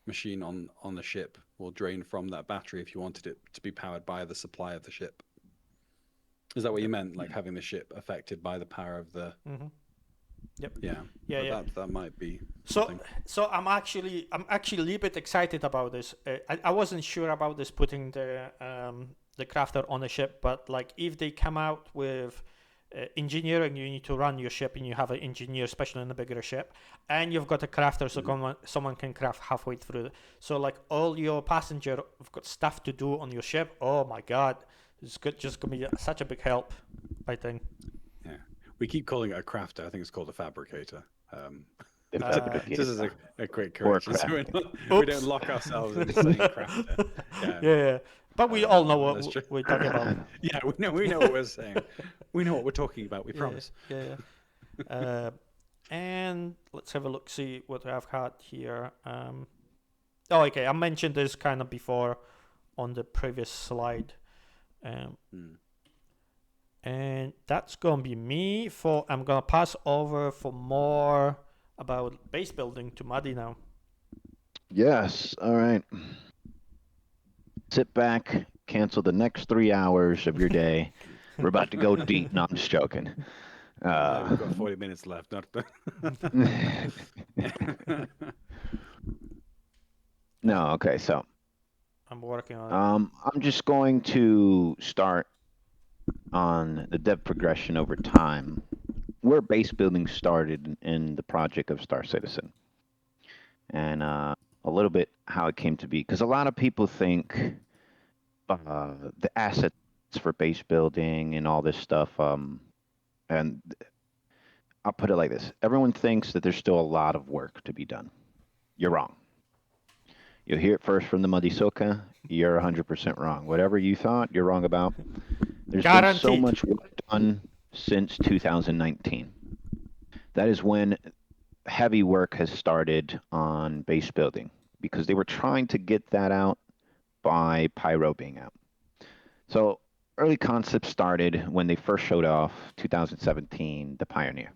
machine on the ship will drain from that battery if you wanted it to be powered by the supply of the ship. Is that what you meant? Like having the ship affected by the power of the? Yep. Yeah. That might be. So I'm actually a little bit excited about this. I wasn't sure about this putting the crafter on a ship, but like if they come out with engineering, you need to run your ship and you have an engineer, especially in a bigger ship, and you've got a crafter, so someone can craft halfway through. So like all your passenger have got stuff to do on your ship. Oh my god, it's just gonna be such a big help, I think. Yeah, we keep calling it a crafter. I think it's called a fabricator. If Uh, that's the case. Just as a quick Or correction, so crafting. we don't Oops. lock ourselves into saying crafter. Yeah, Yeah. But we all know that's what true. we're talking about. Yeah, we know what we're saying. We know what we're talking about. We promise. Yeah. And let's have a look, see what I've had here. Oh, okay. I mentioned this kind of before on the previous slide. And that's gonna be me. I'm gonna pass over for more about base building to Muddy now. Yes. All right. Sit back, cancel the next 3 hours of your day. We're about to go deep. No, I'm just joking. We've got 40 minutes left. No, okay, so I'm working on it. I'm just going to start on the dev progression over time, where base building started in the project of Star Citizen, and a little bit how it came to be. Because a lot of people think the assets for base building and all this stuff, and I'll put it like this: everyone thinks that there's still a lot of work to be done. You're wrong. You'll hear it first from the Muddy Soka. You're 100% wrong. Whatever you thought, you're wrong about. There's been so Guaranteed. much work done since 2019. That is when heavy work has started on base building, because they were trying to get that out by Pyro being out. So early concepts started when they first showed off 2017, the Pioneer.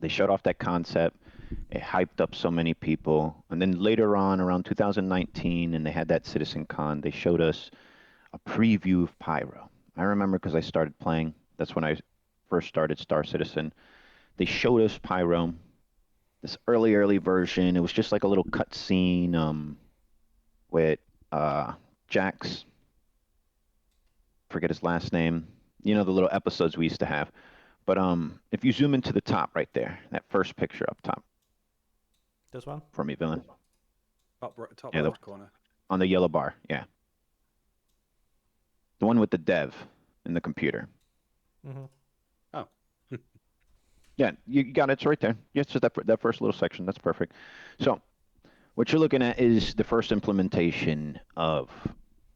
They showed off that concept. It hyped up so many people. And then later on, around 2019, and they had that Citizen Con, they showed us a preview of Pyro. I remember because I started playing. That's when I first started Star Citizen. They showed us Pyro, this early version. It was just like a little cutscene with Jax. Forget his last name. You know, the little episodes we used to have. But if you zoom into the top right there, that first picture up top. This one? For me, villain. Top Yeah, left corner. On the yellow bar, yeah. The one with the dev in the computer. Mm-hmm. Oh. Yeah, you got it. It's right there. Yeah, it's just that first little section. That's perfect. So what you're looking at is the first implementation of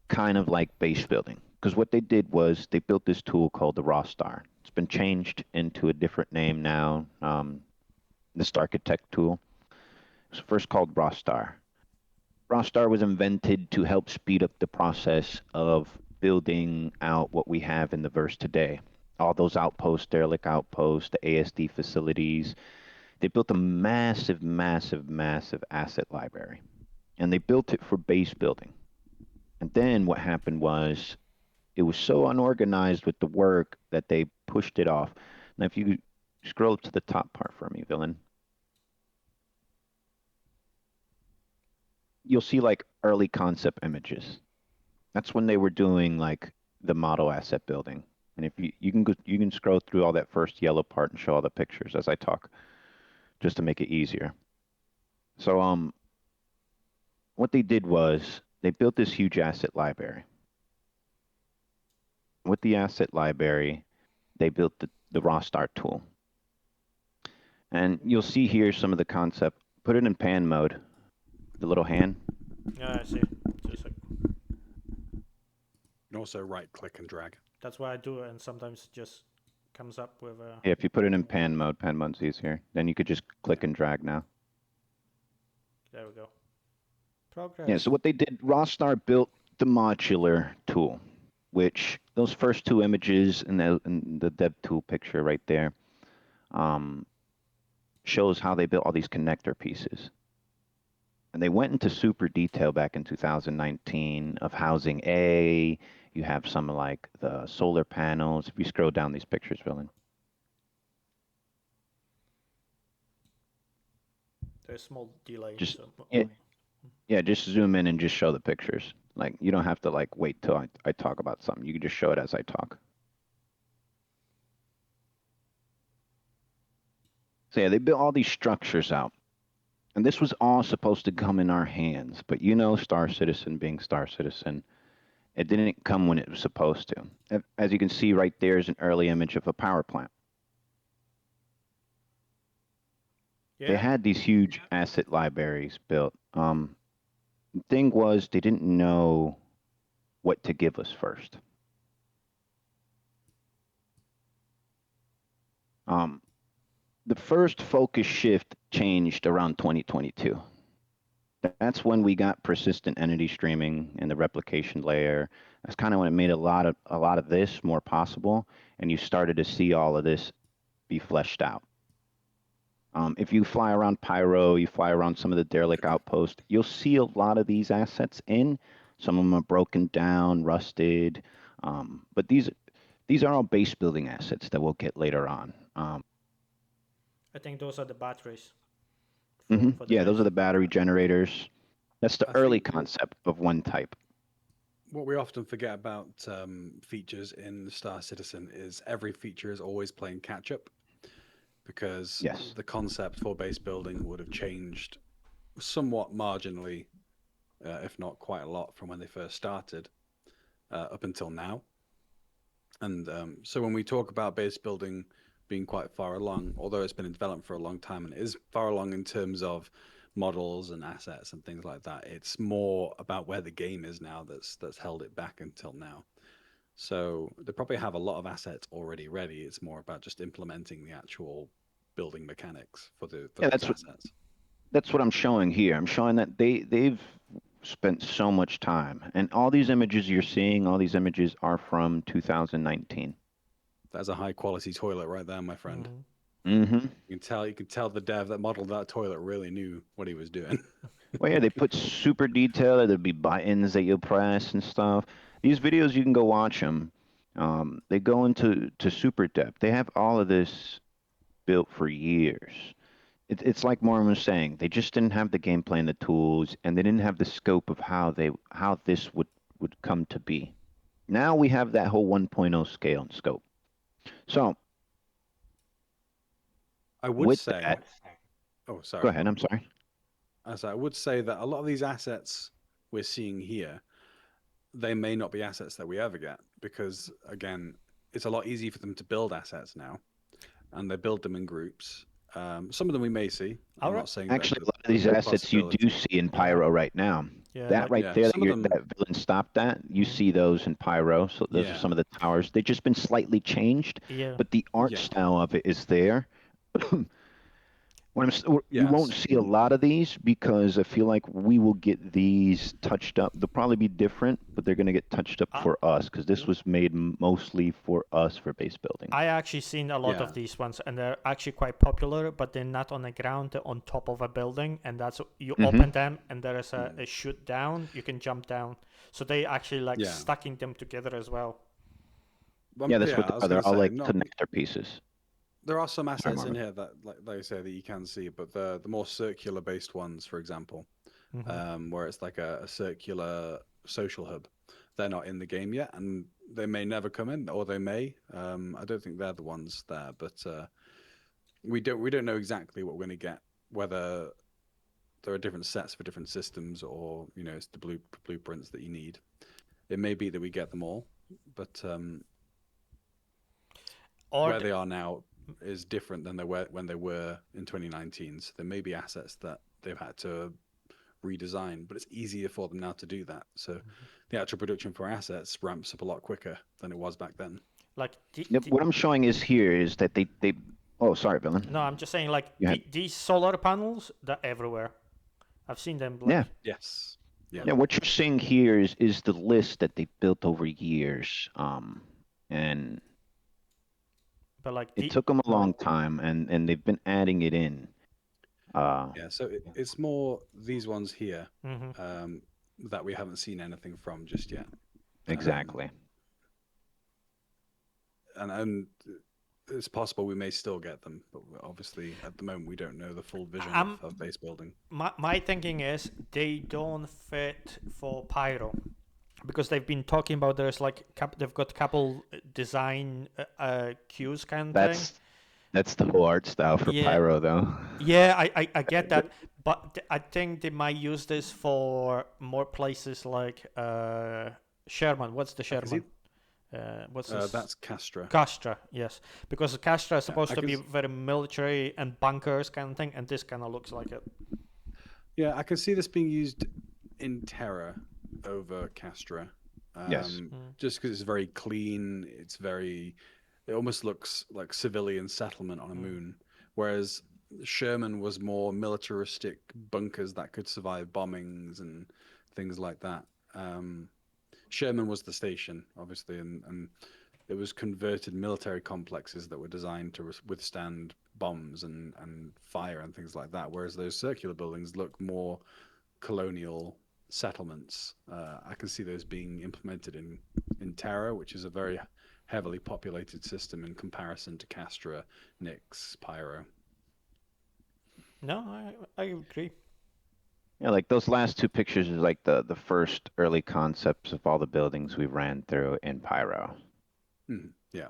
kind of like base building. Because what they did was they built this tool called the Raw Star. It's been changed into a different name now, this Architect tool. It was first called Raw Star. Raw Star was invented to help speed up the process of building out what we have in the verse today. All those outposts, derelict outposts, the ASD facilities. They built a massive asset library. And they built it for base building. And then what happened was it was so unorganized with the work that they pushed it off. Now, if you scroll up to the top part for me, villain, you'll see like early concept images. That's when they were doing like the model asset building. And if you can scroll through all that first yellow part and show all the pictures as I talk, just to make it easier. So what they did was they built this huge asset library. With the asset library, they built the raw start tool. And you'll see here some of the concept. Put it in pan mode, the little hand. Yeah, I see. Just like, You can also right click and drag. that's why I do it, and sometimes it just comes up with a. Yeah, if you put it in pan mode's easier. Then you could just click and drag now. There we go. Progress. Yeah, so what they did, Rostar built the modular tool, which those first two images in the dev tool picture right there shows how they built all these connector pieces. And they went into super detail back in 2019 of housing A. You have some like the solar panels. If you scroll down these pictures, villain. There's a small delay. Just So. yeah, just zoom in and just show the pictures. Like you don't have to like wait till I talk about something. You can just show it as I talk. So yeah, they built all these structures out. And this was all supposed to come in our hands. But you know, Star Citizen being Star Citizen, it didn't come when it was supposed to. As you can see right there is an early image of a power plant. They Yeah. had these huge asset libraries built. The thing was, they didn't know what to give us first. Um, the first focus shift changed around 2022. That's when we got persistent entity streaming and the replication layer. That's kind of when it made a lot of this more possible, and you started to see all of this be fleshed out. If you fly around Pyro, you fly around some of the derelict outposts, you'll see a lot of these assets in. Some of them are broken down, rusted, but these are all base building assets that we'll get later on. I think those are the batteries for the Yeah, those base. are the battery generators. That's the I early think concept of one type. what we often forget about features in Star Citizen is every feature is always playing catch up, because Yes. the concept for base building would have changed somewhat marginally, if not quite a lot, from when they first started up until now. And so when we talk about base building being quite far along, although it's been in development for a long time and it is far along in terms of models and assets and things like that, it's more about where the game is now that's held it back until now. So they probably have a lot of assets already ready. It's more about just implementing the actual building mechanics for Yeah, those assets. that's what I'm showing here. I'm showing that they've spent so much time, and all these images you're seeing, all these images are from 2019. That's a high quality toilet right there, my friend. Mm-hmm. Mm-hmm. You can tell the dev that modeled that toilet really knew what he was doing. Well, yeah, they put super detail. There'd be buttons that you'll press and stuff. These videos, you can go watch them. They go into super depth. They have all of this built for years. It's like Morgan was saying. They just didn't have the gameplay and the tools, and they didn't have the scope of how this would come to be. Now we have that whole 1.0 scale and scope. So I would with say, that, oh, go sorry. ahead. I'm sorry. As I would say that a lot of these assets we're seeing here, they may not be assets that we ever get, because again, it's a lot easier for them to build assets now, and they build them in groups. Some of them we may see. I'm Alright. not saying that Actually, a lot of there's these no assets you do possibility. see in Yeah. Pyro right now. Yeah. That Like. right Yeah, there, some of them. that villain stopped at, you Mm. see those in Pyro. So those are Yeah, some of the towers. They've just been slightly changed, Yeah. but the art yeah, style of it is there. We won't yes, see a lot of these because I feel like we will get these touched up. They'll probably be different, but they're going to get touched up I, for us because this was made mostly for us for base building. I actually seen a lot yeah, of these ones, and they're actually quite popular. But they're not on the ground; they're on top of a building, and that's you open them, and there is a shoot down. You can jump down. So they actually like yeah. stacking them together as well. Yeah, that's Yeah, what I they was are. going They're to all say, like not connector pieces. there are some Sorry, assets in Marvin. here that, like I say, that you can see, but the more circular based ones, for example, where it's like a circular social hub, they're not in the game yet, and they may never come in, or they may. I don't think they're the ones there, but we don't know exactly what we're going to get. Whether there are different sets for different systems, or it's the blueprints that you need. It may be that we get them all, but Or where they are now is different than they were when they were in 2019. So there may be assets that they've had to redesign, but it's easier for them now to do that. So the actual production for assets ramps up a lot quicker than it was back then. like Yep, what I'm showing is here is that they. Oh, sorry, villain. no, I'm just saying like You had these solar panels, they're everywhere. I've seen them like yeah. Yes. Yeah. Yeah, what you're seeing here is the list that they built over years. And but like it took them a long time, and they've been adding it in. Yeah. So it's more these ones here Mhm. that we haven't seen anything from just yet. Exactly. And it's possible we may still get them, but obviously at the moment we don't know the full vision of base building. My thinking is they don't fit for Pyro because they've been talking about there's like they've got a couple design cues kind of thing. That's the whole art style for Yeah, Pyro, though. yeah, I get that, but I think they might use this for more places like Sherman. What's the I can see Sherman? What's this? That's Castra. Castra, yes, because Castra is Yeah, supposed I to can be s- very military and bunkers kind of thing, and this kind of looks like it. yeah, I can see this being used in Terra over Castra. Yes. Just because it's very clean, it almost looks like civilian settlement on a moon. Whereas Sherman was more militaristic bunkers that could survive bombings and things like that. Um, Sherman was the station, obviously, and it was converted military complexes that were designed to withstand bombs and fire and things like that. Whereas those circular buildings look more colonial settlements. I can see those being implemented in Terra, which is a very heavily populated system in comparison to Castra, Nyx, Pyro. No, I agree. Yeah, like those last two pictures is like the first early concepts of all the buildings we ran through in Pyro. Yeah.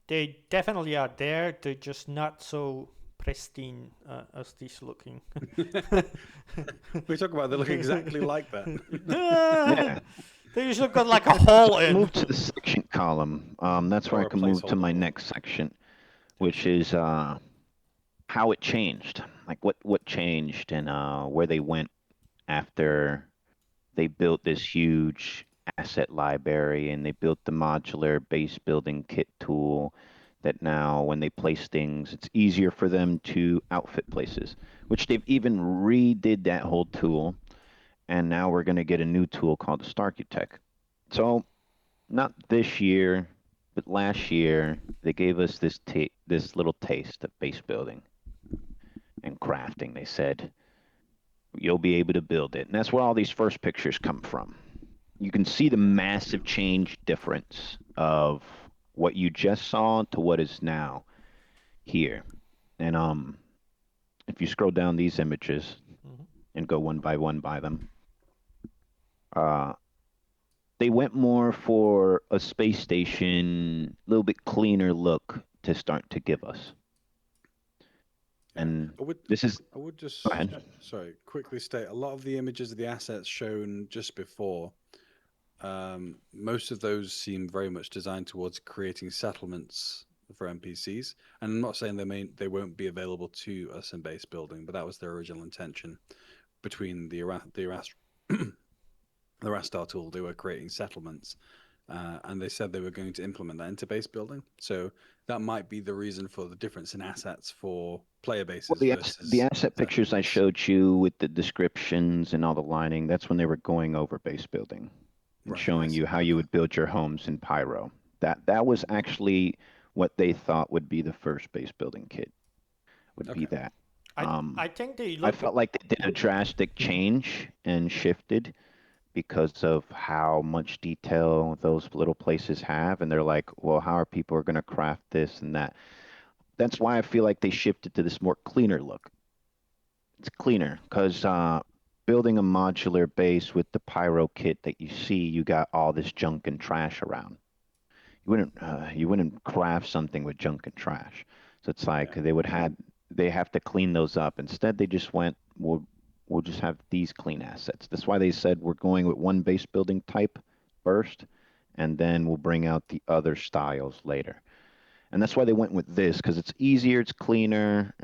They definitely are there. They're just not so pristine as these looking. We talk about they look exactly like that. Yeah. They just got like a hole So I in. move to the section column. That's where Or I a can move to placeholder my hole. next section, which is how it changed. Like what changed and where they went after they built this huge asset library and they built the modular base building kit tool that now when they place things, it's easier for them to outfit places, which they've even redid that whole tool. And now we're going to get a new tool called the Starcutech. So not this year, but last year, they gave us this little taste of base building and crafting. They said, you'll be able to build it. And that's where all these first pictures come from. You can see the massive change difference of what you just saw to what is now here. And if you scroll down these images and go one by them, uh, they went more for a space station, a little bit cleaner look to start to give us. Yeah. And I would this is, I would go just ahead. sorry, quickly state a lot of the images of the assets shown just before, most of those seem very much designed towards creating settlements for NPCs. And I'm not saying they won't be available to us in base building, but that was their original intention. Between the Rastar tool, they were creating settlements, and they said they were going to implement that into base building. So that might be the reason for the difference in assets for player Well, bases the versus asset pictures I settlements. showed you with the descriptions and all the lining, that's when they were going over base building and Right, I showing you see. how you Okay. would build your homes in Pyro. That was actually what they thought would be the first base building kit, would be Okay. that. I Um, I think they I look. felt like they did a drastic change and shifted because of how much detail those little places have, and they're like, well, how are people going to craft this and that? That's why I feel like they shifted to this more cleaner look. It's cleaner because building a modular base with the pyro kit that you see, you got all this junk and trash around. You wouldn't craft something with junk and trash. So it's like Yeah. they have to clean those up. Instead, they just went, we'll just have these clean assets. That's why they said we're going with one base building type first, and then we'll bring out the other styles later. And that's why they went with this because it's easier, it's cleaner,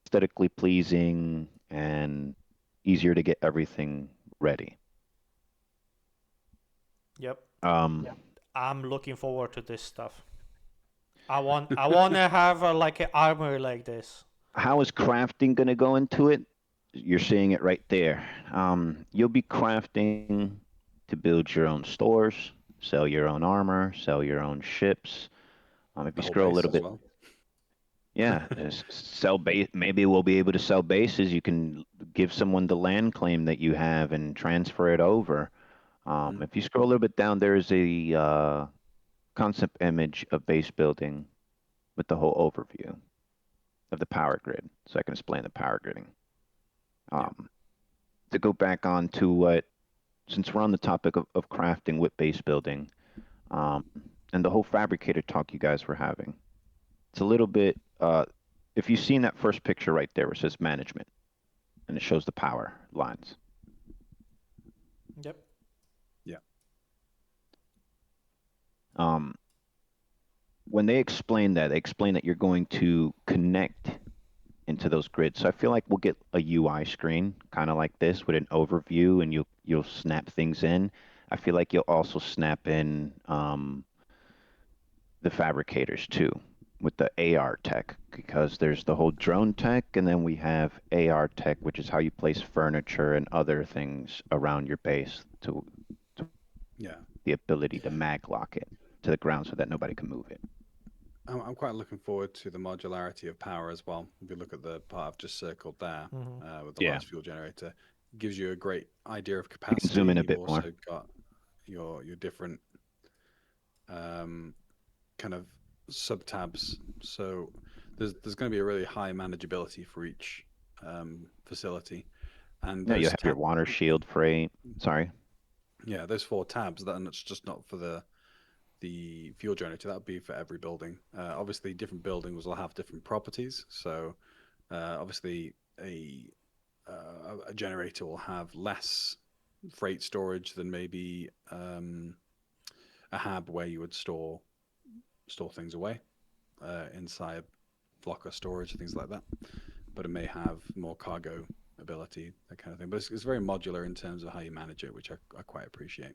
aesthetically pleasing, and easier to get everything ready. Yep. Um, I'm looking forward to this stuff. I want to have like an armor like this. how is crafting going to go into it? You're seeing it right there. You'll be crafting to build your own stores, sell your own armor, sell your own ships. If The you whole scroll a base little as bit, well. yeah, sell base. Maybe we'll be able to sell bases. You can give someone the land claim that you have and transfer it over. Mm. If you scroll a little bit down, there is a concept image of base building with the whole overview of the power grid, so I can explain the power gridding. Yeah. To go back on to since we're on the topic of crafting with base building, um, and the whole fabricator talk you guys were having, it's a little bit, if you've seen that first picture right there where it says management, and it shows the power lines. Yep. Yeah. Um, when they explain that, you're going to connect into those grids. So I feel like we'll get a UI screen kind of like this with an overview, and you'll snap things in. I feel like you'll also snap in the fabricators too with the AR tech, because there's the whole drone tech, and then we have AR tech, which is how you place furniture and other things around your base to Yeah. the ability to mag lock it to the ground so that nobody can move it. I'm quite looking forward to the modularity of power as well. If you look at the part I've just circled there with the Yeah. last fuel generator, it gives you a great idea of You can zoom capacity, in and a you've bit more. also got your different kind of sub tabs. So there's going to be a really high manageability for each facility, and No, you those have your tab, water shield freight. Sorry. yeah, those 4 tabs. That's just not for the fuel generator. That would be for every building. Obviously, different buildings will have different properties. So obviously, a generator will have less freight storage than maybe a hab where you would store things away inside locker storage, things like that. But it may have more cargo ability, that kind of thing. But it's very modular in terms of how you manage it, which I quite appreciate.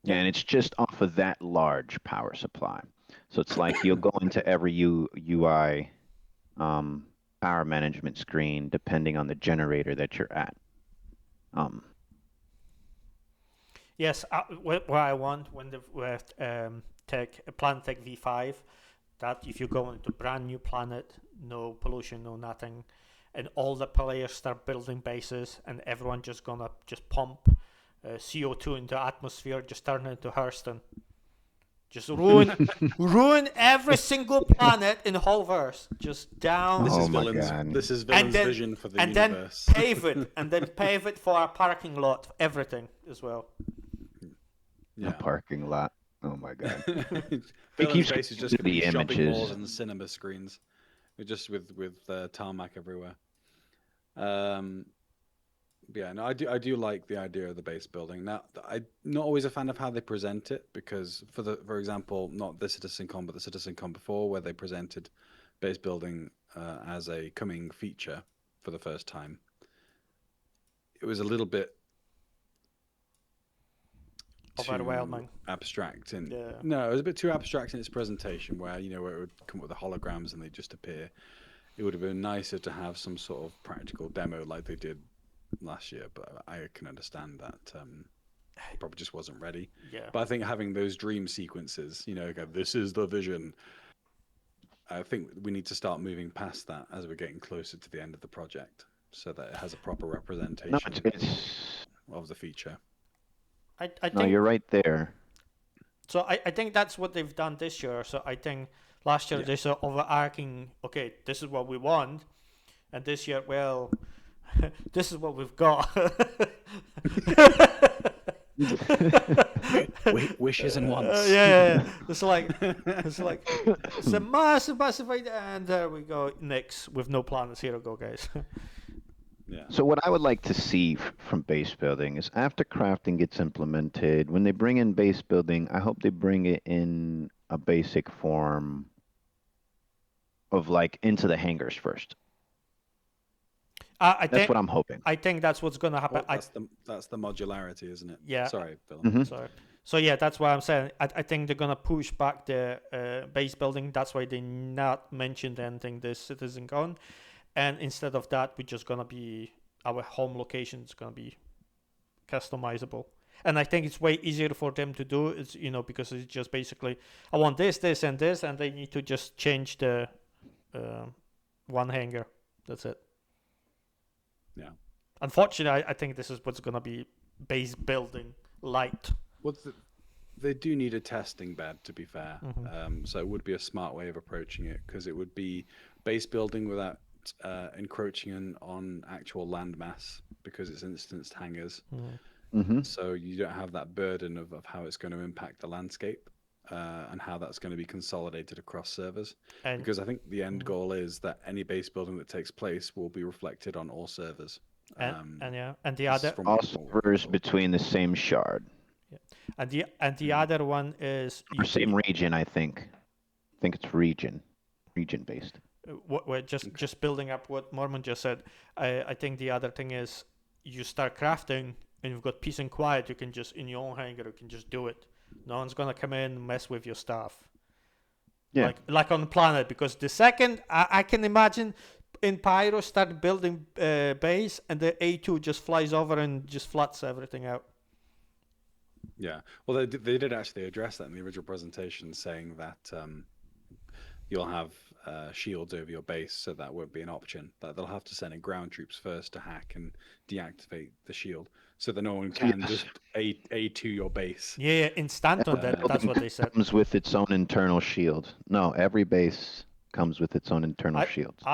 Yeah, and it's just off of that large power supply. So it's like you'll go into every UI power management screen depending on the generator that you're at. Yes, what I want when the with Planet Tech V5, that if you go into brand new planet, no pollution, no nothing, and all the players start building bases, and everyone just gonna just pump CO2 into the atmosphere, just turn it into Hurston. Just ruin every single planet in the whole verse. Just down. Oh my God. This is and villain's then vision for the and universe. then pave it for a parking lot, everything as well. A parking lot. Oh my God. Villain's keeps base is going just to going to be the shopping images. malls and cinema screens, just with tarmac everywhere. But yeah, no, I do like the idea of the base building. Now, I'm not always a fan of how they present it, because for example, not the CitizenCon, but the CitizenCon before, where they presented base building as a coming feature for the first time, it was a little bit Overwhelming. too abstract, and Yeah. no, it was a bit too abstract in its presentation, where where it would come up with the holograms and they just appear. It would have been nicer to have some sort of practical demo like they did last year, but I can understand that probably just wasn't ready. Yeah. But I think having those dream sequences, go, this is the vision. I think we need to start moving past that as we're getting closer to the end of the project, so that it has a proper representation No, it's of the feature. I no, think you're right there. so. I think that's what they've done this year. So I think last year Yeah. they said overarching. Okay, this is what we want, and this year, well, this is what we've got. Wishes and wants. Yeah. It's like it's a massive idea, and there we go. Next with no planets. Here we go, guys. Yeah. So what I would like to see from base building is, after crafting gets implemented, when they bring in base building, I hope they bring it in a basic form of like into the hangars first. That's what I'm hoping. I think that's what's gonna happen. Well, that's the modularity, isn't it? Yeah. Sorry, Phil. Sorry. So yeah, that's why I'm saying I think they're gonna push back the base building. That's why they not mentioned anything this CitizenCon, and instead of that, we're just gonna be our home location is gonna be customizable. And I think it's way easier for them to do. It's because it's just basically I want this, this, and this, and they need to just change the one hanger. That's it. Yeah. Unfortunately, I think this is what's gonna be base building light. Well, they do need a testing bed, to be fair. So it would be a smart way of approaching it, because it would be base building without encroaching on actual land mass, because it's instanced hangars. So you don't have that burden of how it's going to impact the landscape and how that's going to be consolidated across servers. Because I think the end goal is that any base building that takes place will be reflected on all servers. And the other all servers between the same shard. and the other one is Or same region, I think. I think it's region based. what just building up what Mormon just said. I think the other thing is you start crafting and you've got peace and quiet. You can just in your own hangar, you can just do it. No one's gonna come in and mess with your stuff. Yeah. Like on the planet, because the second I can imagine in Pyro start building base and the A2 just flies over and just floods everything out. Yeah. Well, they did actually address that in the original presentation, saying that you'll have shields over your base, so that won't be an option. That they'll have to send in ground troops first to hack and deactivate the shield, so that no one can just A2 your base. Yeah, instanton. That's what they said. Comes with its own internal shield. No, every base comes with its own internal shields.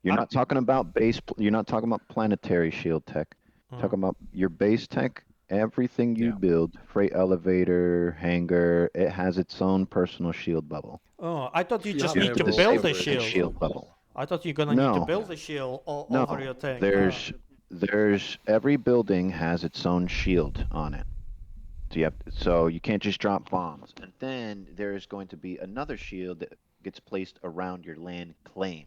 You're not talking about base. You're not talking about planetary shield tech. Talking about your base tech. Everything you build, freight elevator, hangar, it has its own personal shield bubble. Oh, I thought you just have need to overall build a separate shield. Bubble. I thought you're gonna need to build a shield over your thing. There's every building has its own shield on it. So you can't just drop bombs. And then there's going to be another shield that gets placed around your land claim.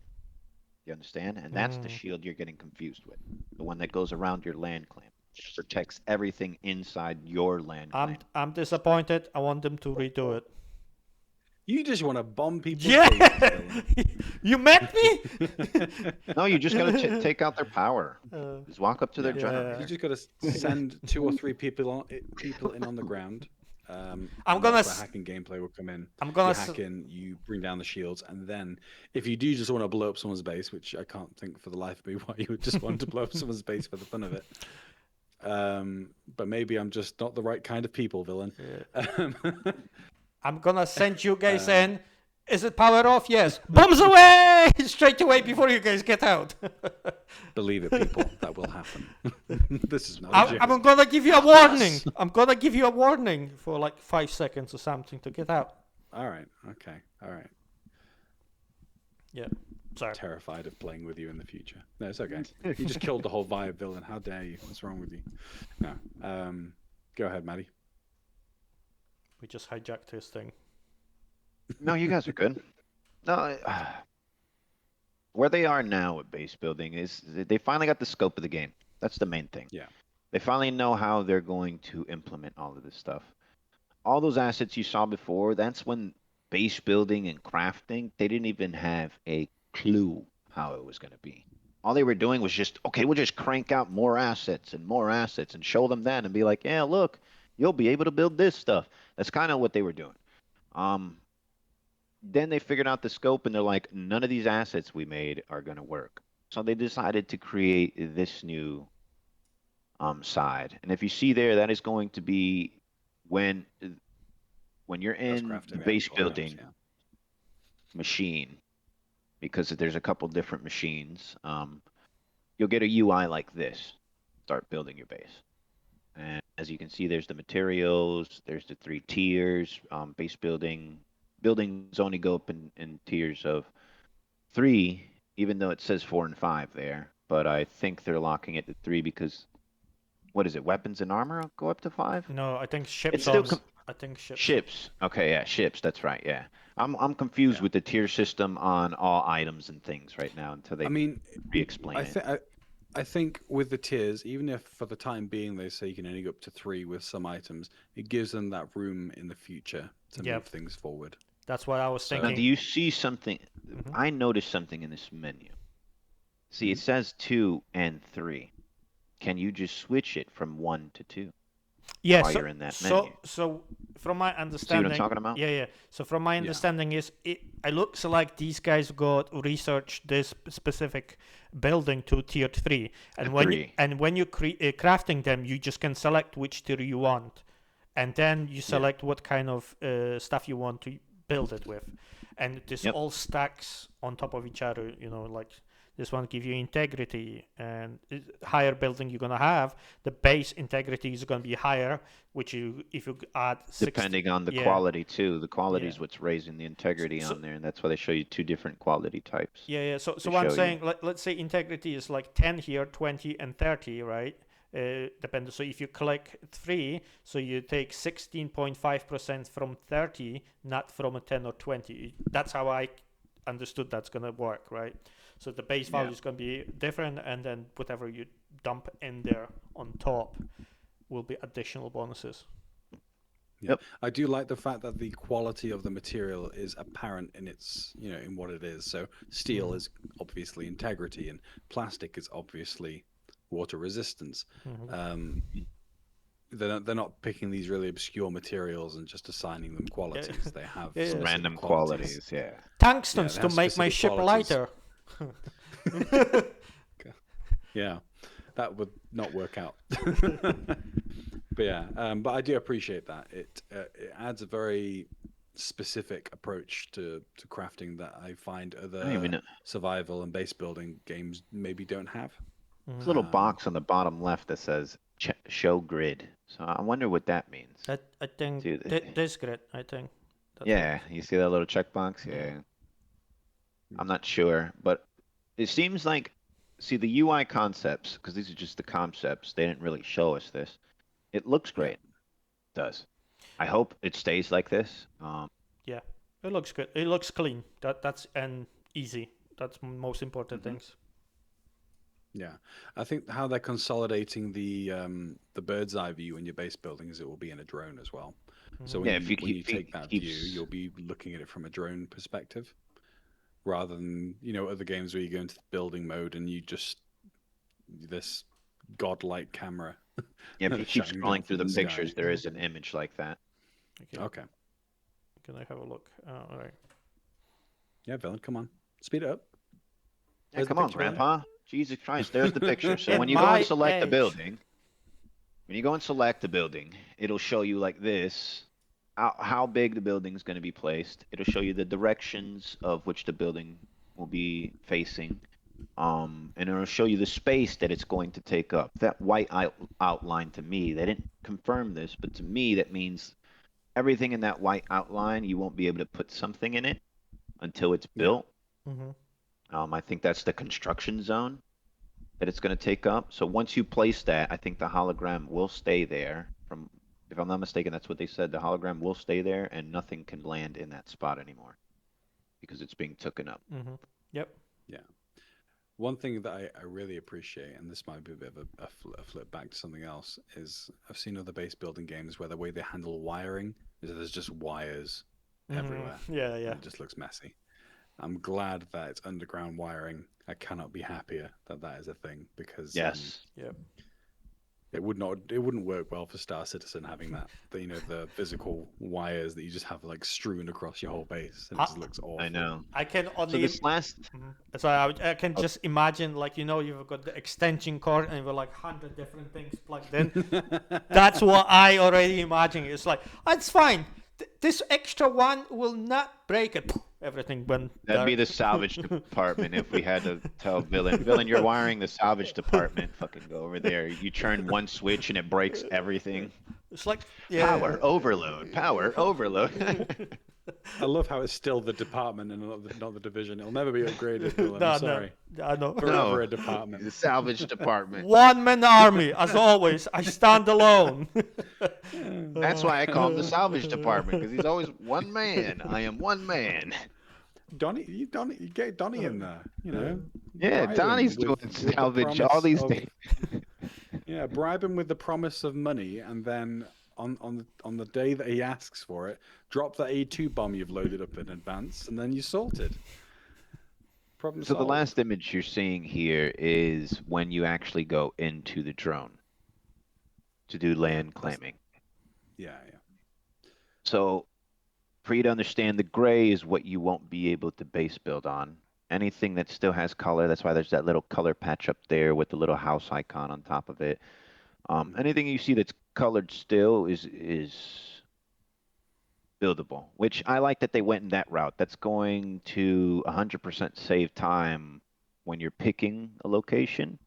You understand? And that's the shield you're getting confused with. The one that goes around your land claim. Protects everything inside your land claim. I'm disappointed. I want them to redo it. You just want to bomb people. Yeah, you met me. No, you just gotta take out their power. Just walk up to their generator. You just gotta send 2 or 3 people in on the ground. I'm gonna hacking gameplay will come in. I'm gonna hack in. You bring down the shields, and then if you do just want to blow up someone's base, which I can't think for the life of me why you would just want to blow up someone's base for the fun of it. But maybe I'm just not the right kind of people, villain. Yeah. I'm gonna send you guys in. Is it power off? Yes. Bombs away straight away before you guys get out. Believe it, people. That will happen. This is not. I'm gonna give you a warning. I'm gonna give you a warning for like 5 seconds or something to get out. All right. Okay. All right. Yeah. Sorry. Terrified of playing with you in the future. No, it's okay. You just killed the whole vibe villain. How dare you? What's wrong with you? No. Go ahead, Maddie. We just hijacked his thing. No, you guys are good. No, where they are now with base building is they finally got the scope of the game. That's the main thing. Yeah. They finally know how they're going to implement all of this stuff. All those assets you saw before, that's when base building and crafting, they didn't even have a clue how it was going to be. All they were doing was just, okay, we'll just crank out more assets and show them that and be like, yeah, look, you'll be able to build this stuff. That's kind of what they were doing. Then they figured out the scope and they're like, none of these assets we made are going to work. So they decided to create this new side. And if you see there, that is going to be when you're in the base building machine, because there's a couple different machines, you'll get a UI like this. Start building your base. And as you can see, there's the materials, there's the 3 tiers, base building. Buildings only go up in tiers of 3, even though it says 4 and 5 there. But I think they're locking it to 3 because, what is it, weapons and armor go up to 5? No, I think ships. I think ships. Ships. Okay, yeah, ships. That's right. Yeah, I'm confused with the tier system on all items and things right now until they re-explain it. I think with the tiers, even if for the time being they say you can only go up to 3 with some items, it gives them that room in the future to move things forward. That's what I was thinking. Now, do you see something? I noticed something in this menu. See, it says 2 and 3. Can you just switch it from 1 to 2? Yeah, while you're in that menu. So from my understanding, see what I'm talking about? Yeah. So from my understanding is it looks like these guys got researched this specific building to tier 3, and when you crafting them, you just can select which tier you want, and then you select what kind of stuff you want to build it with, and this all stacks on top of each other. You know, like this one give you integrity, and higher building you're gonna have, the base integrity is gonna be higher, which if you add 60, depending on the quality too. The quality is what's raising the integrity on there, and that's why they show you 2 different quality types. So what I'm saying, let's say integrity is like 10 here, 20 and 30, right? depends. So if you click 3, so you take 16.5% from 30, not from a 10 or 20. That's how I understood that's going to work, right? So the base value is going to be different, and then whatever you dump in there on top will be additional bonuses. Yeah. I do like the fact that the quality of the material is apparent in its, in what it is. So steel is obviously integrity, and plastic is obviously water resistance. They're not picking these really obscure materials and just assigning them qualities. They have specific random qualities. qualities. Tungstens they to have make my specific ship qualities. lighter. Yeah, that would not work out. But yeah, but I do appreciate that. It adds a very specific approach to crafting that I find I don't even other know. survival and base building games maybe don't have. There's a little box on the bottom left that says show grid. So I wonder what that means. I think See, this grid, I think. That's yeah, you see that little checkbox? Yeah. I'm not sure, but it seems like, see, the UI concepts, because these are just the concepts, they didn't really show us this. It looks great. It does. I hope it stays like this. Yeah, it looks good. It looks clean. That's and easy. That's most important things. Yeah, I think how they're consolidating the bird's eye view in your base building is it will be in a drone as well. So when Yeah, when you take that view, you'll be looking at it from a drone perspective, rather than other games where you go into the building mode and you just this godlike camera. Yeah, if you keep shining down scrolling through from the sky. pictures, there is an image like that. Okay. Can I have a look? All right. Yeah, Villain, come on, speed it up. Yeah, Where's the come on, picture there? Grandpa. Jesus Christ, there's the picture. So In when you go my and select the age. building, when you go and select the building, it'll show you like this, how big the building's going to be placed. It'll show you the directions of which the building will be facing. And it'll show you the space that it's going to take up. That white outline, to me, they didn't confirm this, but to me, that means everything in that white outline, you won't be able to put something in it until it's built. I think that's the construction zone that it's going to take up. So once you place that, I think the hologram will stay there. If I'm not mistaken, that's what they said. The hologram will stay there, and nothing can land in that spot anymore because it's being taken up. Yep. Yeah. One thing that I really appreciate, and this might be a bit of a flip back to something else, is I've seen other base building games where the way they handle wiring is that there's just wires everywhere. Yeah, yeah. It just looks messy. I'm glad that it's underground wiring. I cannot be happier that that is a thing, because Yes. Yep. it wouldn't work well for Star Citizen having that. The physical wires that you just have like strewn across your whole base, and it just looks awful. I know. I can So only. this last, So I can just imagine, like, you've got the extension cord and you've got like 100 different things plugged in. That's what I already imagine. It's like, it's fine. This extra one will not break it. Everything went. that'd be the salvage department if we had to tell Villain, you're wiring the salvage department. Fucking go over there. You turn one switch and it breaks everything. It's like, yeah. Power overload. Power overload. I love how it's still the department and not the division. It'll never be upgraded. Villain. No, I'm sorry. no, I know. Forever a department. The salvage department. One man army, as always. I stand alone. That's why I call him the salvage department, because he's always one man. I am one man. Donnie, you get Donnie in there, Yeah, bribe him Donnie's with doing the salvage all promise these of- days. Yeah, bribe him with the promise of money, and then on the day that he asks for it, drop that A2 bomb you've loaded up in advance, and then you're sorted. Problem So the solved. last image you're seeing here is when you actually go into the drone to do land claiming. Yeah. So for you to understand, the gray is what you won't be able to base build on. Anything that still has color, that's why there's that little color patch up there with the little house icon on top of it. Anything you see that's colored still is buildable, which I like that they went in that route. That's going to 100% save time when you're picking a location,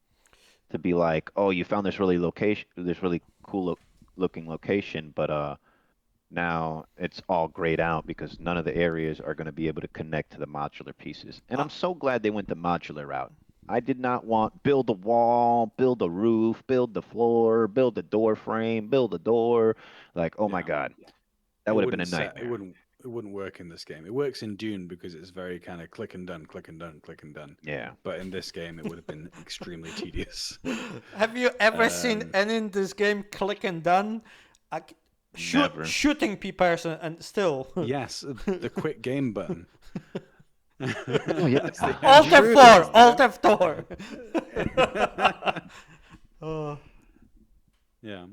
to be like, oh, you found this really cool looking location, but now it's all grayed out because none of the areas are going to be able to connect to the modular pieces. And I'm so glad they went the modular route. I did not want build a wall, build a roof, build the floor, build a door frame, build a door. Like, oh my Yeah, God, that it would have been a wouldn't set. nightmare. It wouldn't work in this game. It works in Dune because it's very kind of click and done, click and done, click and done. Yeah, But in this game, it would have been extremely tedious. Have you ever seen Um, any in this game click and done? Like, never. shooting person and still. yes, the quick game button. Oh yeah, That's the Alt only F4, thing, Alt F4. Oh, yeah.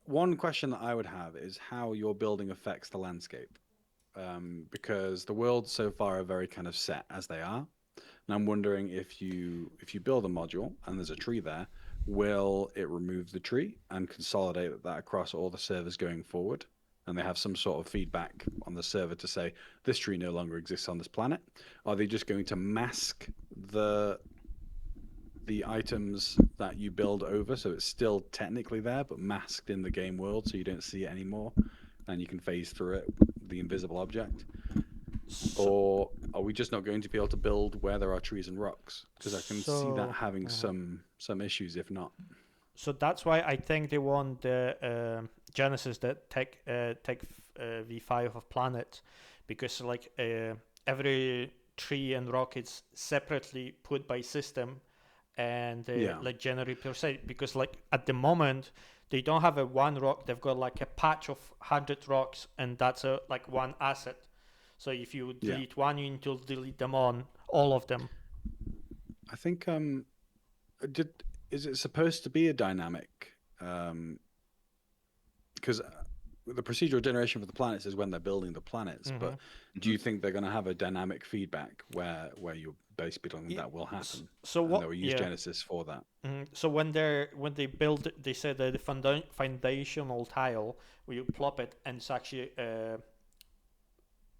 One question that I would have is how your building affects the landscape, because the worlds so far are very kind of set as they are, and I'm wondering if you build a module and there's a tree there, will it remove the tree and consolidate that across all the servers going forward? And they have some sort of feedback on the server to say this tree no longer exists on this planet. Are they just going to mask the the items that you build over, so it's still technically there, but masked in the game world, so you don't see it anymore, and you can phase through it, the invisible object? so, Or are we just not going to be able to build where there are trees and rocks? Because I can see that so, having uh-huh. some issues if not. So that's why I think they want the Genesis that take V5 of planet, because like every tree and rock is separately put by system, and Yeah, like generate per se, because like at the moment they don't have a one rock, they've got like a patch of 100 rocks, and that's a like one asset. So if you yeah. delete one, you need to delete them on all of them. I think did is it supposed to be a dynamic? Because the procedural generation for the planets is when they're building the planets, Mm-hmm. but do you think they're going to have a dynamic feedback where you're base building that will happen, So and what? they'll use Yeah. Genesis for that? So when they build, they said that the foundational tile where you plop it, and it's actually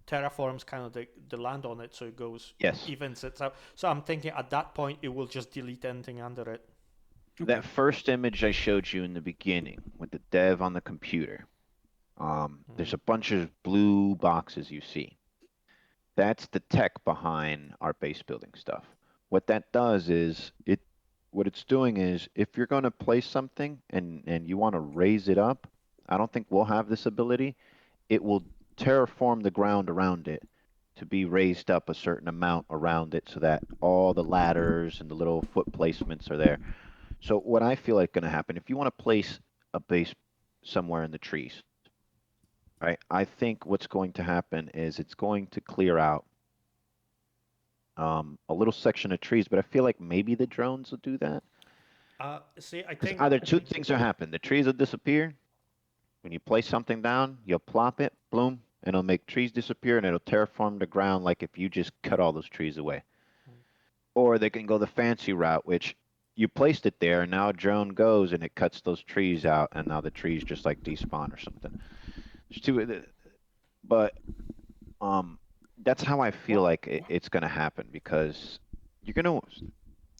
terraforms kind of the land on it, so it goes yes. evens it out. So I'm thinking at that point it will just delete anything under it. Okay. That first image I showed you in the beginning with the dev on the computer, there's a bunch of blue boxes you see. That's the tech behind our base building stuff. What that does is what it's doing is if you're going to place something and you want to raise it up, I don't think we'll have this ability. It will terraform the ground around it to be raised up a certain amount around it so that all the ladders and the little foot placements are there. So what I feel like going to happen, if you want to place a base somewhere in the trees, right? I think what's going to happen is it's going to clear out a little section of trees, but I feel like maybe the drones will do that. See, I Because think. either two things will happen. The trees will disappear. When you place something down, you'll plop it, boom, and it'll make trees disappear and it'll terraform the ground like if you just cut all those trees away. Or they can go the fancy route, which you placed it there, and now a drone goes and it cuts those trees out, and now the trees just like despawn or something. There's two, but that's how I feel What? like it's going to happen because you're going to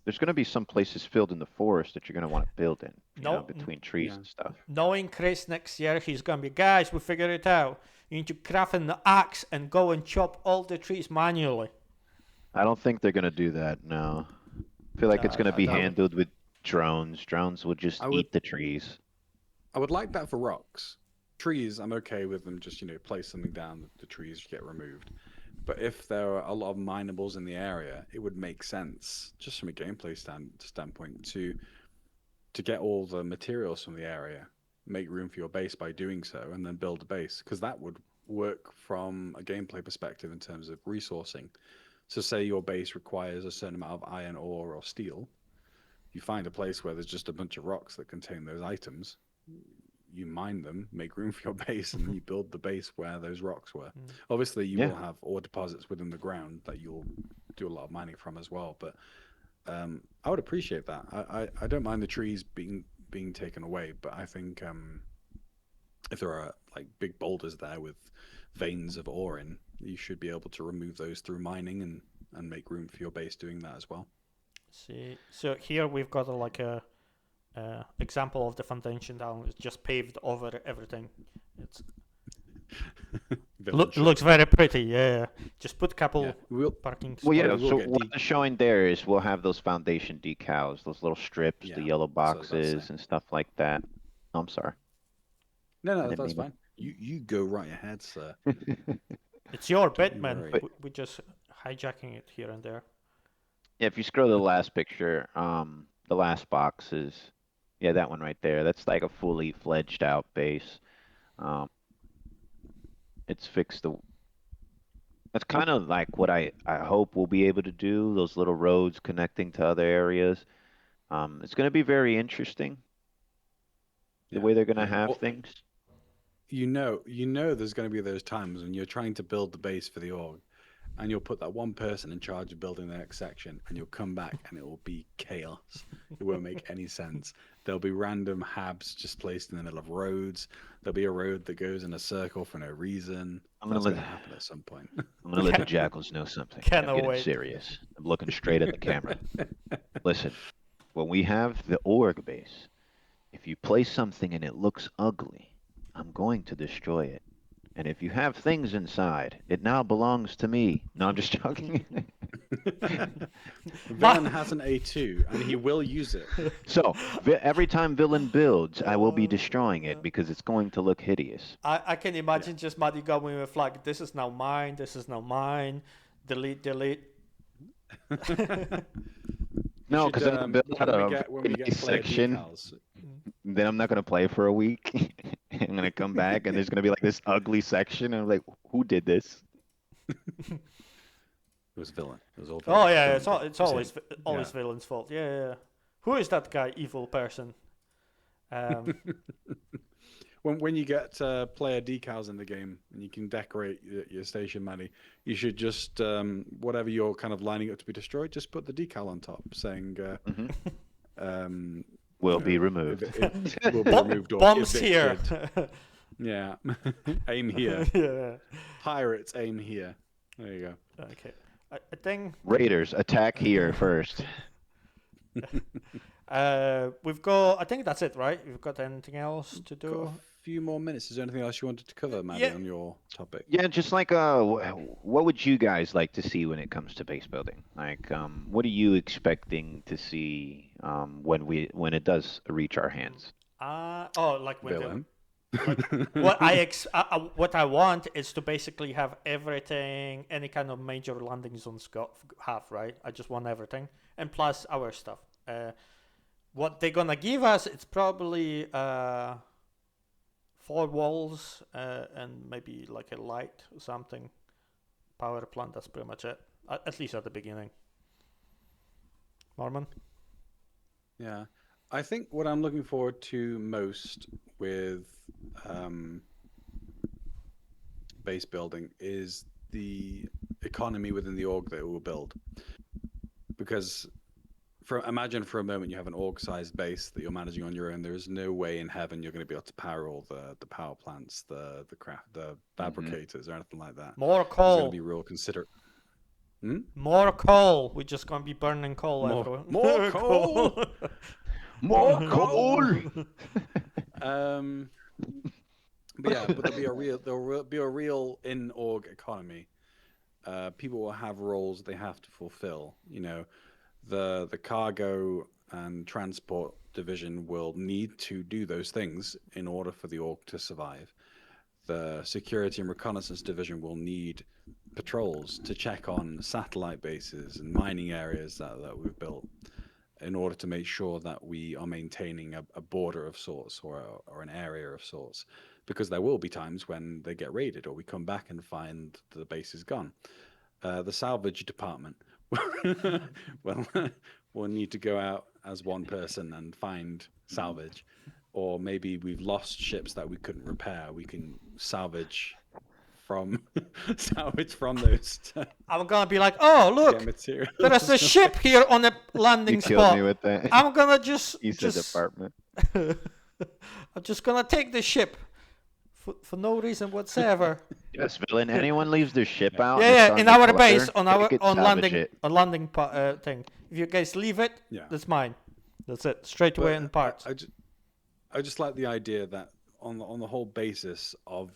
there's going to be some places filled in the forest that you're going to want to build in, No, between trees Yeah. and stuff. knowing Chris next year, he's gonna be, guys, we figured it out. You need to craft an axe and go and chop all the trees manually. I don't think they're going to do that. No. I feel like it's going to I be doubt it. handled with drones. Drones will just I would eat the trees. I would like that for rocks. Trees, I'm okay with them. Just place something down, the trees get removed. But if there are a lot of minables in the area, it would make sense, just from a gameplay standpoint, to get all the materials from the area, make room for your base by doing so, and then build a base, because that would work from a gameplay perspective in terms of resourcing. So, say your base requires a certain amount of iron ore or steel, you find a place where there's just a bunch of rocks that contain those items. You mine them, make room for your base, and then you build the base where those rocks were. Obviously, you Yeah. will have ore deposits within the ground that you'll do a lot of mining from as well. But I would appreciate that. I don't mind the trees being taken away, but I think if there are like big boulders there with veins of ore in, you should be able to remove those through mining and make room for your base doing that as well. See, so here we've got like a example of the foundation down. It's just paved over everything. It's villain ship. Looks very pretty. Yeah. Just put a couple Yeah. We'll, parking Well, yeah. we will So get what they're showing there is we'll have those foundation decals, those little strips, the Yeah, yellow that's what I was about to boxes, say. and stuff like that. Oh, I'm sorry. No, I no, didn't that's mean fine. You go right ahead, sir. to. It's your Don't bit, you man. worry. We're just hijacking it here and there. Yeah, if you scroll to the last picture, the last box is, yeah, that one right there. That's like a fully fledged out base. Um, it's fixed the. That's kind of like what I hope we'll be able to do. Those little roads connecting to other areas. It's going to be very interesting the Yeah, way they're going to yeah. have Well, things. you know, there's going to be those times when you're trying to build the base for the org, and you'll put that one person in charge of building the next section, and you'll come back and it will be chaos. It won't make any sense. There'll be random habs just placed in the middle of roads. There'll be a road that goes in a circle for no reason. I'm gonna That's let going to happen at some point. I'm gonna let the jackals know something. I'm Cannot getting wait. serious. I'm looking straight at the camera. Listen, when we have the org base, if you place something and it looks ugly, I'm going to destroy it. And if you have things inside, it now belongs to me. No, I'm just joking. Villain has an A2, and he will use it. So, every time villain builds, I will be destroying it because it's going to look hideous. I can imagine just Maddie going with like, this is now mine, this is now mine, delete. No, Should, because then I'll build out when we a get player section. decals, Then I'm not gonna play for a week. I'm gonna come back and there's gonna be like this ugly section, and I'm like, who did this? it was villain. It was all Oh villain. yeah, Villain it's did. always Yeah. villain's fault. Yeah. Who is that guy? Evil person. When you get player decals in the game and you can decorate your station, Manny, you should just whatever you're kind of lining up to be destroyed, just put the decal on top saying Will be removed. it will be removed or Bombs here. evicted. Yeah. Aim here. Yeah. Pirates aim here. There you go. Okay. I think Raiders attack here first. we've got. I think that's it, right? We've got anything else to Got do? a few more minutes. Is there anything else you wanted to cover, Maddie, Yeah. on your topic? Yeah, just like what would you guys like to see when it comes to base building? Like, what are you expecting to see when it does reach our hands? Like when Villain. what I want is to basically have everything, any kind of major landing zones have, right? I just want everything, and plus our stuff. What they're gonna give us, it's probably 4 walls and maybe like a light or something. Power plant. That's pretty much it. At least at the beginning. Mormon. Yeah. I think what I'm looking forward to most with base building is the economy within the org that it will build. Because imagine for a moment you have an org-sized base that you're managing on your own. There is no way in heaven you're going to be able to power all the power plants, the fabricators, or anything like that. More It's going to coal. be real considerate. More coal. We're just gonna be burning coal everywhere. More coal. More coal. But yeah, but there'll be a real in-org economy. People will have roles they have to fulfill. You know, the cargo and transport division will need to do those things in order for the org to survive. The security and reconnaissance division will need patrols to check on satellite bases and mining areas that we've built in order to make sure that we are maintaining a border of sorts or an area of sorts, because there will be times when they get raided or we come back and find the base is gone. The salvage department we'll need to go out as one person and find salvage, or maybe we've lost ships that we couldn't repair. We can salvage from those. I'm gonna be like, oh look, there's a ship here on a landing You spot. killed me with that. I'm gonna just department. I'm just gonna take the ship for no reason whatsoever. Yes, villain. Anyone leaves their ship out. Yeah, in our base, clutter, on salvage landing thing. If you guys leave it, that's mine. That's it, straight away in parts. I just like the idea that on the whole basis of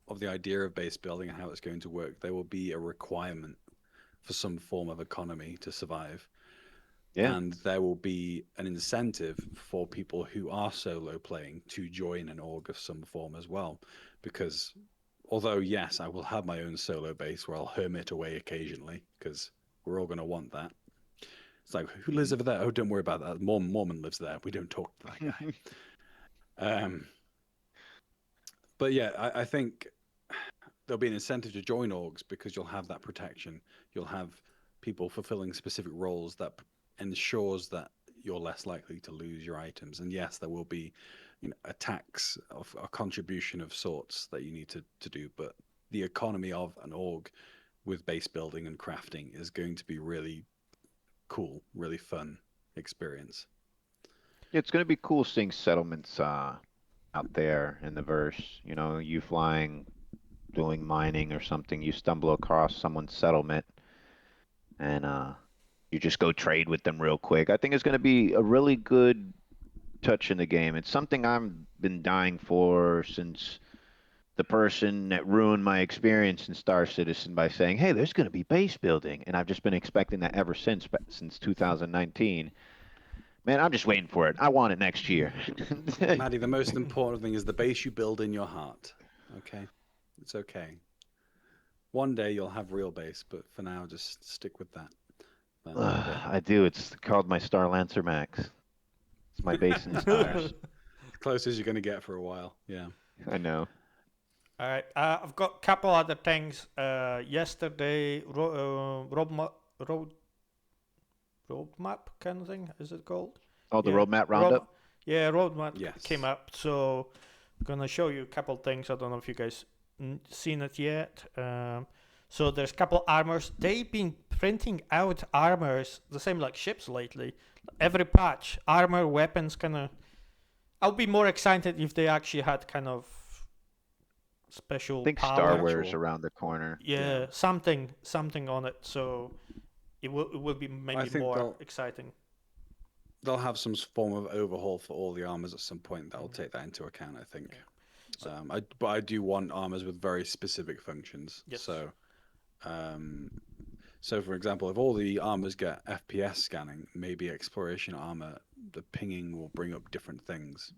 of the idea of base building and how it's going to work, there will be a requirement for some form of economy to survive. Yeah. And there will be an incentive for people who are solo playing to join an org of some form as well. Because although, yes, I will have my own solo base where I'll hermit away occasionally, because we're all going to want that. It's like, who lives over there? Oh, don't worry about that. Mormon lives there. We don't talk to that guy. But yeah, I think there'll be an incentive to join orgs because you'll have that protection. You'll have people fulfilling specific roles that ensures that you're less likely to lose your items. And yes, there will be, a tax of a contribution of sorts that you need to do, but the economy of an org with base building and crafting is going to be really cool, really fun experience. It's going to be cool seeing settlements out there in the verse. You know, you flying, doing mining or something, you stumble across someone's settlement, and you just go trade with them real quick. I think it's going to be a really good touch in the game. It's something I've been dying for since the person that ruined my experience in Star Citizen by saying, "Hey, there's going to be base building," and I've just been expecting that ever since 2019. Man, I'm just waiting for it. I want it next year. Maddie, the most important thing is the base you build in your heart. Okay? It's okay. One day you'll have real base, but for now, just stick with that. I do. It's called my Star Lancer Max. It's my base in the stars. As close as you're going to get for a while. Yeah. I know. All right, I've got a couple other things. Yesterday, roadmap kind of thing, is it called? Oh, the Yeah, roadmap roundup? Yeah, roadmap Yes. came up, so I'm gonna show you a couple things. I don't know if you guys seen it yet. So there's a couple armors. They've been printing out armors, the same like ships lately. Every patch, armor, weapons, kind of. I'll be more excited if they actually had kind of special I think power. Star Wars Actual. around the corner. Yeah, something on it. So it will be maybe think more exciting. They'll have some form of overhaul for all the armors at some point. That'll take that into account, I think. But I do want armors with very specific functions. Yes. So for example, if all the armors get FPS scanning, maybe exploration armor, the pinging will bring up different things.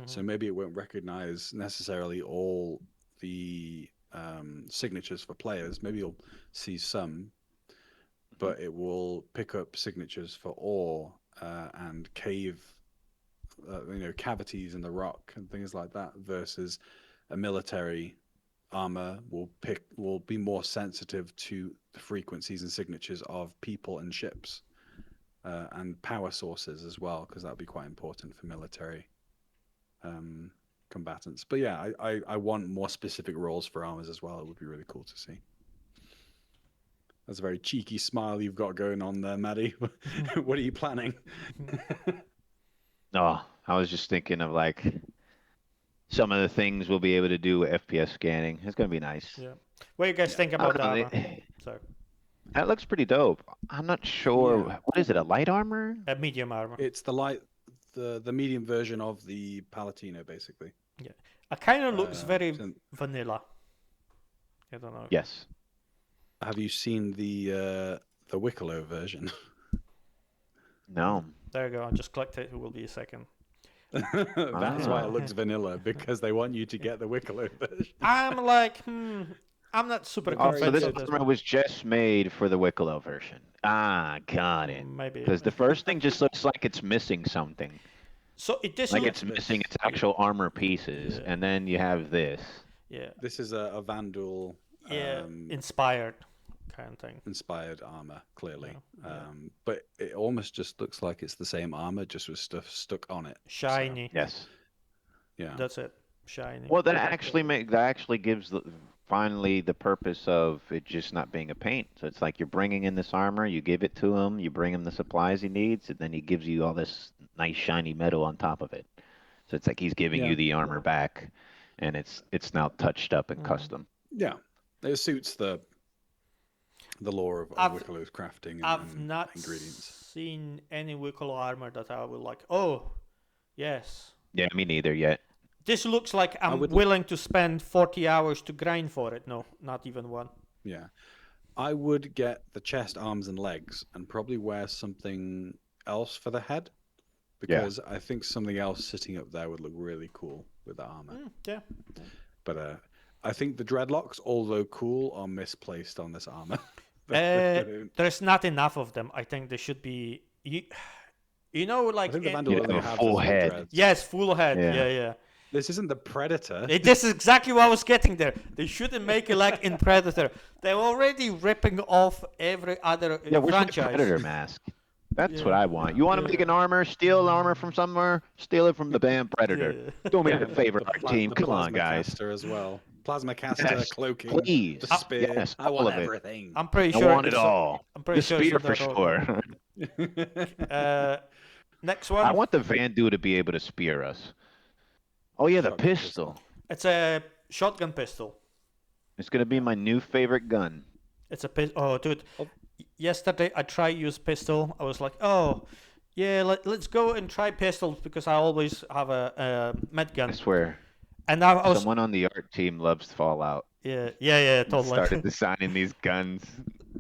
So maybe it won't recognize necessarily all the signatures for players. Maybe you'll see some, but it will pick up signatures for ore and cave, cavities in the rock and things like that. Versus a military armor will be more sensitive to the frequencies and signatures of people and ships and power sources as well, because that would be quite important for military combatants. But yeah, I want more specific roles for armors as well. It would be really cool to see. That's a very cheeky smile you've got going on there, Maddie. What are you planning? Oh, I was just thinking of like some of the things we'll be able to do with FPS scanning. It's gonna be nice. Yeah. What do you guys think I about don't know, that? Sorry. that looks pretty dope. I'm not sure. Yeah. What is it? A light armor? Medium armor. It's the medium version of the Palatino, basically. Yeah. It kind of looks very so- vanilla. I don't know. Yes. Have you seen the Wicklow version? No. There you go. I just clicked it. It will be a second. That's why it looks vanilla, because they want you to get the Wicklow version. I'm like, I'm not super Oh, convinced so this of this armor one. was just made for the Wicklow version. Ah, got it. Maybe. Because the first thing just looks like it's missing something. So it does Like look. it's missing its actual armor pieces. Yeah. And then you have this. Yeah. This is a Vandal Yeah. Inspired kind of thing. inspired armor, clearly. Yeah. But it almost just looks like it's the same armor, just with stuff stuck on it. Shiny. Yes. So, yeah. That's it. Shiny. Well, that actually gives finally the purpose of it just not being a paint. So it's like you're bringing in this armor, you give it to him, you bring him the supplies he needs, and then he gives you all this nice shiny metal on top of it. So it's like he's giving you the armor back, and it's now touched up and custom. Yeah. It suits the lore of Wicklow's crafting I've and not ingredients. seen any Wicklow armor that I will like. Oh, yes. Yeah, me neither yet. This looks like I'm would- willing to spend 40 hours to grind for it. No, not even one. Yeah. I would get the chest, arms, and legs, and probably wear something else for the head, because I think something else sitting up there would look really cool with the armor. Yeah. But I think the dreadlocks, although cool, are misplaced on this armor. There's not enough of them. I think there should be. You know, I like think the in- Vandal Yeah, only a have full the head. dreads. yes, full head. Yeah. Yeah. This isn't the Predator. This is exactly what I was getting there. They shouldn't make it like in Predator. They're already ripping off every other Yeah, where's my franchise. Predator mask? That's Yeah. what I want. You want to Yeah. make an armor, steal armor from somewhere, steal it from the damn Predator. Yeah. Do me a favor, our Pla- team. the Come on, plasma guys. caster as well. Plasma caster, Yes, cloaking, please. the spear. Yes, I all want of it. everything. I'm pretty I sure. want it it's- all. I'm pretty The sure. spear it's for on the sure. Next one. I want the Vandu to be able to spear us. Oh yeah, the Shotgun pistol. pistol. It's a shotgun pistol. It's gonna be my new favorite gun. It's a pistol. Oh, dude. Oh. Yesterday I tried use pistol. I was like, oh, yeah, let's go and try pistols because I always have a med I gun. swear, And now I was, someone on the art team loves Fallout. yeah, totally. Started designing these guns.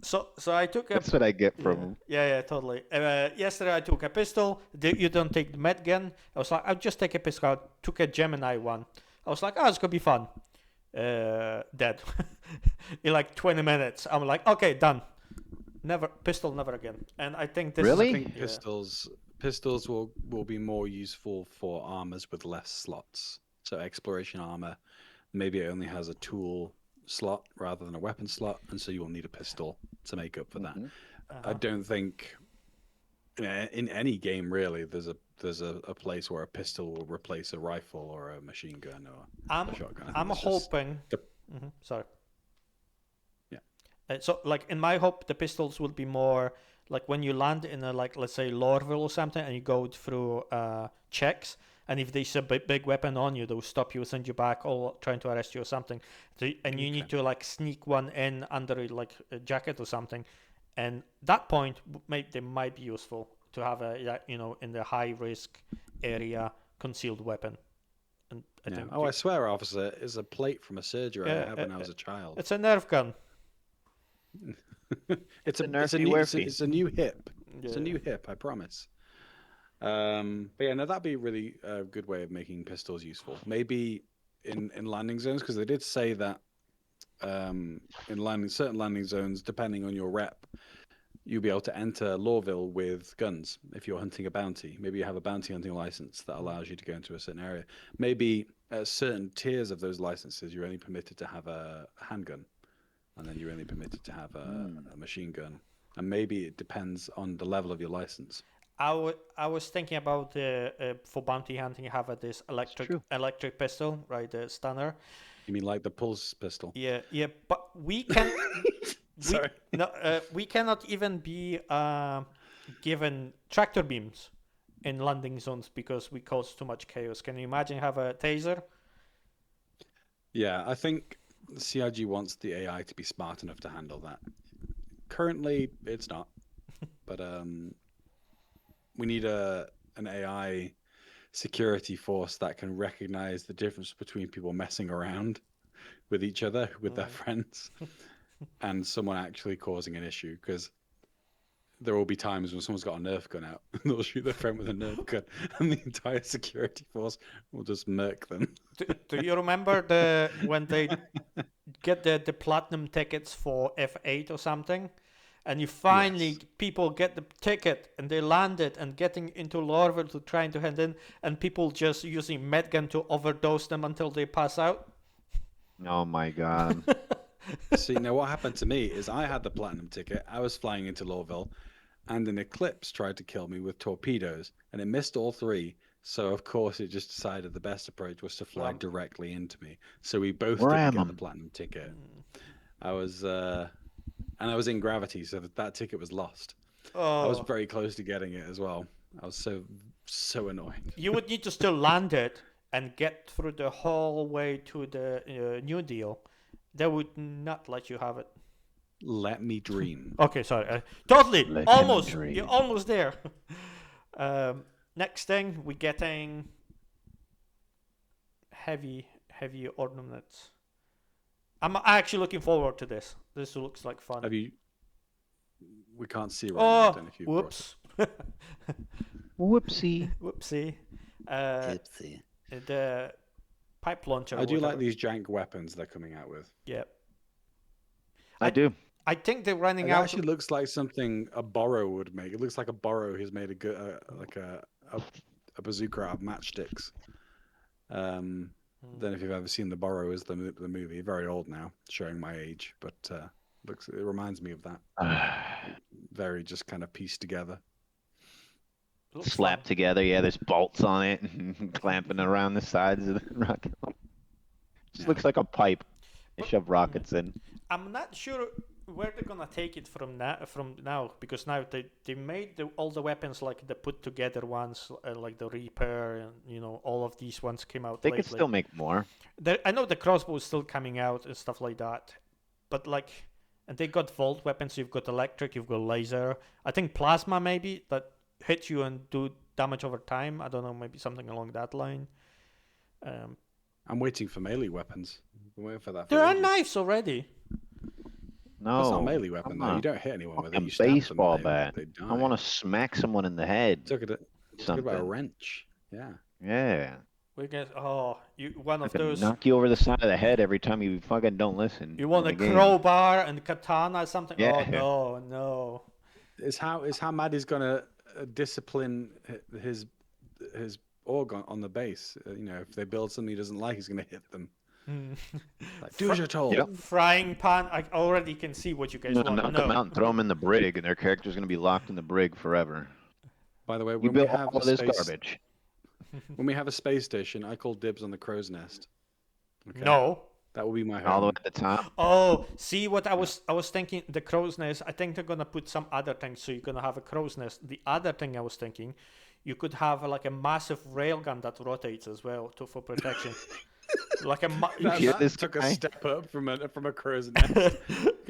So I took a That's what I get from them. yeah, totally. Yesterday I took a pistol. You don't take the med gun. I was like, I'll just take a pistol. I took a Gemini one. I was like, oh, it's gonna be fun. Dead. In like 20 minutes. I'm like, okay, done. Never again. And I think this Really? I think Yeah. pistols will be more useful for armors with less slots. So exploration armor, maybe it only has a tool slot rather than a weapon slot, and so you will need a pistol to make up for that. Mhm. I don't think in any game really there's a place where a pistol will replace a rifle or a machine gun or I'm a shotgun. I think I'm it's just- hoping. the- Sorry. Yeah. So like in my hope, the pistols will be more like when you land in a like let's say Lorville or something, and you go through checks, and if they see a big weapon on you, they'll stop you, send you back, or trying to arrest you or something. And you need to like sneak one in under like a jacket or something, and that point they might be useful to have a in the high risk area concealed weapon. And I Yeah. think Oh, I swear, officer, is a plate from a surgery Yeah, I had when I was a child. it's a Nerf gun. It's a nerfy new werfy. it's a new hip. It's a Yeah. new hip, I promise. But yeah, no, that'd be a really good way of making pistols useful. Maybe in landing zones, because they did say that in certain landing zones, depending on your rep, you'll be able to enter Lorville with guns if you're hunting a bounty. Maybe you have a bounty hunting license that allows you to go into a certain area. Maybe at certain tiers of those licenses, you're only permitted to have a handgun, and then you're only permitted to have a machine gun. And maybe it depends on the level of your license. I was thinking about for bounty hunting, you have this true. electric pistol, right? The stunner. You mean like the pulse pistol? Yeah. But we can. Sorry. We cannot even be given tractor beams in landing zones because we cause too much chaos. Can you imagine have a taser? Yeah, I think CIG wants the AI to be smart enough to handle that. Currently, it's not, but we need an AI security force that can recognize the difference between people messing around with each other, with their friends, and someone actually causing an issue. Because there will be times when someone's got a Nerf gun out, and they'll shoot their friend with a Nerf gun, and the entire security force will just murk them. Do you remember when they get the platinum tickets for F8 or something? And you finally, Yes. people get the ticket and they land it and getting into Lorville to trying to hand in, and people just using medgun to overdose them until they pass out. Oh my god. See, now what happened to me is I had the platinum ticket. I was flying into Lawville, and an eclipse tried to kill me with torpedoes, and it missed all three. So of course it just decided the best approach was to fly Wow. directly into me. So we both Ram didn't get 'em. the platinum ticket. I was and I was in gravity, so that ticket was lost. I was Oh, very close to getting it as well. I was so annoying. you would need to still land it and get through the whole way to the New Deal. They would not let you have it. Let me dream. Okay, sorry. Totally, Let him almost. dream. You're almost there. Next thing, we're getting heavy ornaments. I'm actually looking forward to this. This looks like fun. Have you? We can't see right now. I Oh, don't know if you brought it. whoops. Whoopsie. Whoopsie. Oopsie. The pipe launcher. I do like whatever. these jank weapons they're coming out with. Yeah. I do. I think they're running It out. actually looks like something a Borrow would make. It looks like a Borrow who's made a good like a bazooka out of matchsticks. Don't know if you've ever seen the Borrow as the movie. Very old now, showing my age, but it reminds me of that. Very just kind of pieced together. Looks Slapped fun. together. Yeah, there's bolts on it and clamping around the sides of the rocket. Just Yeah. looks like a pipe. They But- shove rockets in. I'm not sure where they're gonna take it from now because now they made all the weapons like the put together ones like the Reaper and all of these ones came out They lately. could still make more. I know the crossbow is still coming out and stuff like that, but and they got vault weapons. You've got electric, you've got laser. I think plasma maybe that hit you and do damage over time. I don't know, maybe something along that line. I'm waiting for melee weapons. I'm waiting for that. There for are ages. knives already. No. That's not a melee weapon come though. on. You don't hit anyone with it. Fucking You stab them, baseball they- bat. They die. I want to smack someone in the head. Talk about a Something. wrench. Yeah. Yeah. We get one I of can those. knock you over the side of the head every time you fucking don't listen. You want in a the game. crowbar and katana or something? Yeah. Oh no. It's how Maddie's gonna discipline his org on the base. If they build something he doesn't like, he's gonna hit them. Like, do as you're told. Yep. Frying pan. I already can see what you guys No, want. knock them out and throw them in the brig, and their character's gonna be locked in the brig forever. By the way, You when we built have all a of this space, garbage. when we have a space station, I call dibs on the crow's nest. Okay? No. That will be my All the way home. at the top. Oh, see what I was thinking. The crow's nest. I think they're gonna put some other things. So you're gonna have a crow's nest. The other thing I was thinking, you could have like a massive railgun that rotates as well for protection. Like a That, hear that this took guy? a step up from a crow's nest.